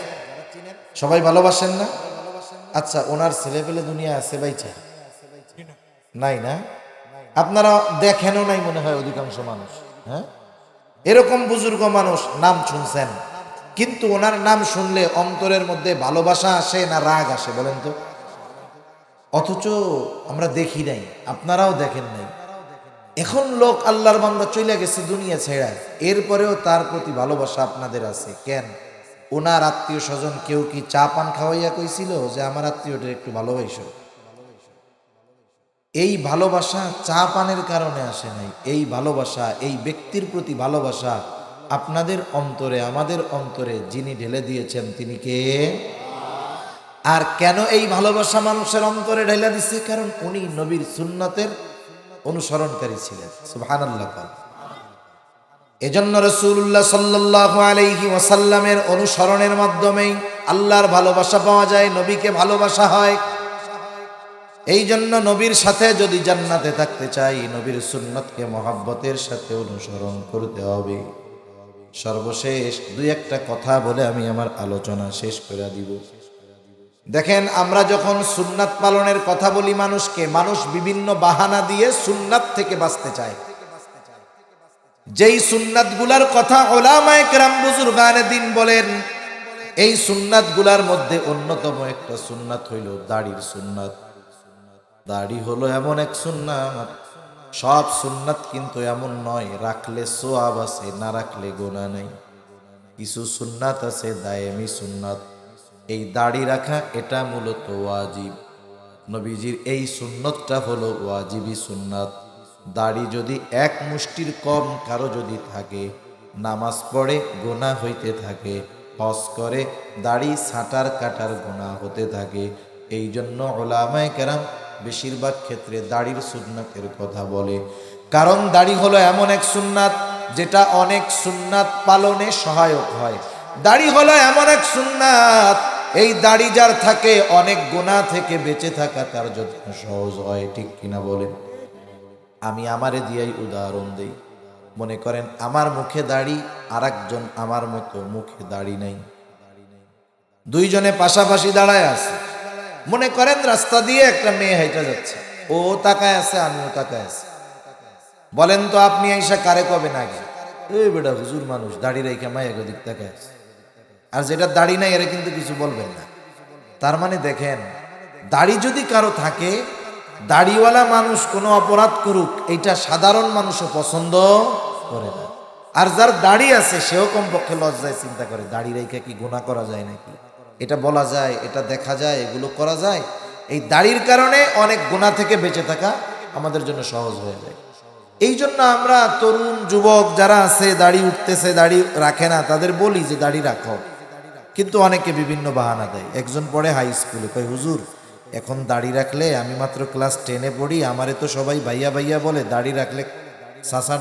সবাই ভালোবাসেন না? আচ্ছা, ওনার ছেলে পেলে দুনিয়া আছে বাইচা? নাই না? আপনারা দেখেনও নাই মনে হয় অধিকাংশ মানুষ। হ্যাঁ, এরকম বুজুর্গ মানুষ নাম শুনছেন, কিন্তু ওনার নাম শুনলে অন্তরের মধ্যে ভালোবাসা আসে না রাগ আসে বলেন তো? অথচ আমরা দেখি নাই, আপনারাও দেখেন নাই। এখন লোক আল্লাহর বান্দা চলে গেছে দুনিয়া ছেড়ে, এরপরেও তার প্রতি ভালোবাসা আপনাদের আছে কেন? ওনার আত্মীয় স্বজন কেউ কি চা পান খাওয়াইয়া কইছিল যে আমার আত্মীয়টা একটু ভালোবাসো? এই ভালোবাসা চা পানের কারণে আসে নাই, এই ভালোবাসা, এই ব্যক্তির প্রতি ভালোবাসা আপনাদের অন্তরে, আমাদের অন্তরে যিনি ঢেলে দিয়েছেন তিনি কে? আর কেন এই ভালোবাসা মানুষের অন্তরে ঢেলে দিছে? কারণ উনি নবীর সুন্নতের অনুসরণকারী ছিলেন। সুবহানাল্লাহ। এজন্য রাসূলুল্লাহ সাল্লাল্লাহু আলাইহি ওয়াসাল্লামের অনুসরণের মাধ্যমেই আল্লাহর ভালোবাসা পাওয়া যায়, নবীকে ভালোবাসা হয়। এই জন্য নবীর সাথে যদি জান্নাতে থাকতে চাই, নবীর সুন্নতকে মহব্বতের সাথে অনুসরণ করতে হবে। সর্বশেষ দুই একটা কথা বলে আমি আমার আলোচনা শেষ করে দিব। দেখেন, আমরা যখন সুন্নাত পালনের কথা বলি মানুষকে, মানুষ বিভিন্ন বাহানা দিয়ে সুন্নাত থেকে বাঁচতে চায়। যেই সুন্নাত গুলার কথা উলামায়ে কেরাম বুজুর্গানে দ্বীন বলেন, এই সুন্নাত গুলার মধ্যে অন্যতম একটা সুন্নাত হইল দাড়ির সুন্নাত। দাড়ি হলো এমন এক সুন্নাত, সব সুন্নাত কিন্তু এমন নয় রাখলে সোয়াব আছে, না রাখলে গুনাহ নেই। কিছু সুন্নাত আছে দায়েমি সুন্নাত। এই দাড়ি রাখা এটা মূলত ওয়াজিব। নবীজির এই সুন্নতটা হলো ওয়াজিবি সুন্নাত। দাড়ি যদি এক মুষ্টির কম কারো যদি থাকে, নামাজ পড়ে গুনাহ হইতে থাকে, হজ করে দাড়ি ছাঁটার কাটার গুনাহ হতে থাকে। এই জন্য উলামায়ে কেরাম বেশিরভাগ ক্ষেত্রে দাড়ির সুন্নাতের কথা বলে। কারণ দাড়ি হলো এমন এক সুন্নাত যেটা অনেক সুন্নাত পালনে সহায়ক হয়। দাড়ি হলো এমন এক সুন্নাত, এই দাড়ি যার থাকে অনেক গুনাহ থেকে বেঁচে থাকা তার জন্য সহজ হয়। ঠিক কিনা বলেন? আমি আমারে দিয়েই উদাহরণ দেই। মনে করেন আমার মুখে দাড়ি, আর একজন আমার মতো মুখে দাড়ি নেই। দুইজনে পাশাপাশি দাঁড়ায় আছে। মনে করেন রাস্তা দিয়ে একটা মেয়ে হেঁটে যাচ্ছে, ও তাকায় আছে, আমিও তাকায় আছি। বলেন তো আপনি এসে কারে কবেন আগে, এই বেটা হুজুর মানুষ দাড়ি রেখে মায়ের দিক তাকায় আছে। আর যেটা দাড়ি নাই এরা কিন্তু কিছু বলবেন না। তার মানে দেখেন, দাড়ি যদি কারো থাকে, দাড়িওয়ালা মানুষ কোনো অপরাধ করুক এইটা সাধারণ মানুষও পছন্দ করে না। আর যার দাড়ি আছে সেও কমপক্ষে লজ্জায় চিন্তা করে দাড়ি রেখে কি গুনাহ করা যায় নাকি, এটা বলা যায়, এটা দেখা যায়, এগুলো করা যায়। এই দাড়ির কারণে অনেক গুনাহ থেকে বেঁচে থাকা আমাদের জন্য সহজ হয়ে যায়। এই জন্য আমরা তরুণ যুবক যারা আছে দাড়ি উঠতেছে, দাড়ি রাখে না, তাদের বলি যে দাড়ি রাখো। কিন্তু অনেকে বিভিন্ন বাহানা দেয়। একজন পড়ে হাই স্কুলে, কয় হুজুর এখন দাড়ি রাখলে, আমি মাত্র ক্লাস 10-এ পড়ি, আমারে তো সবাই ভাইয়া ভাইয়া বলে, দাড়ি রাখলে চাচা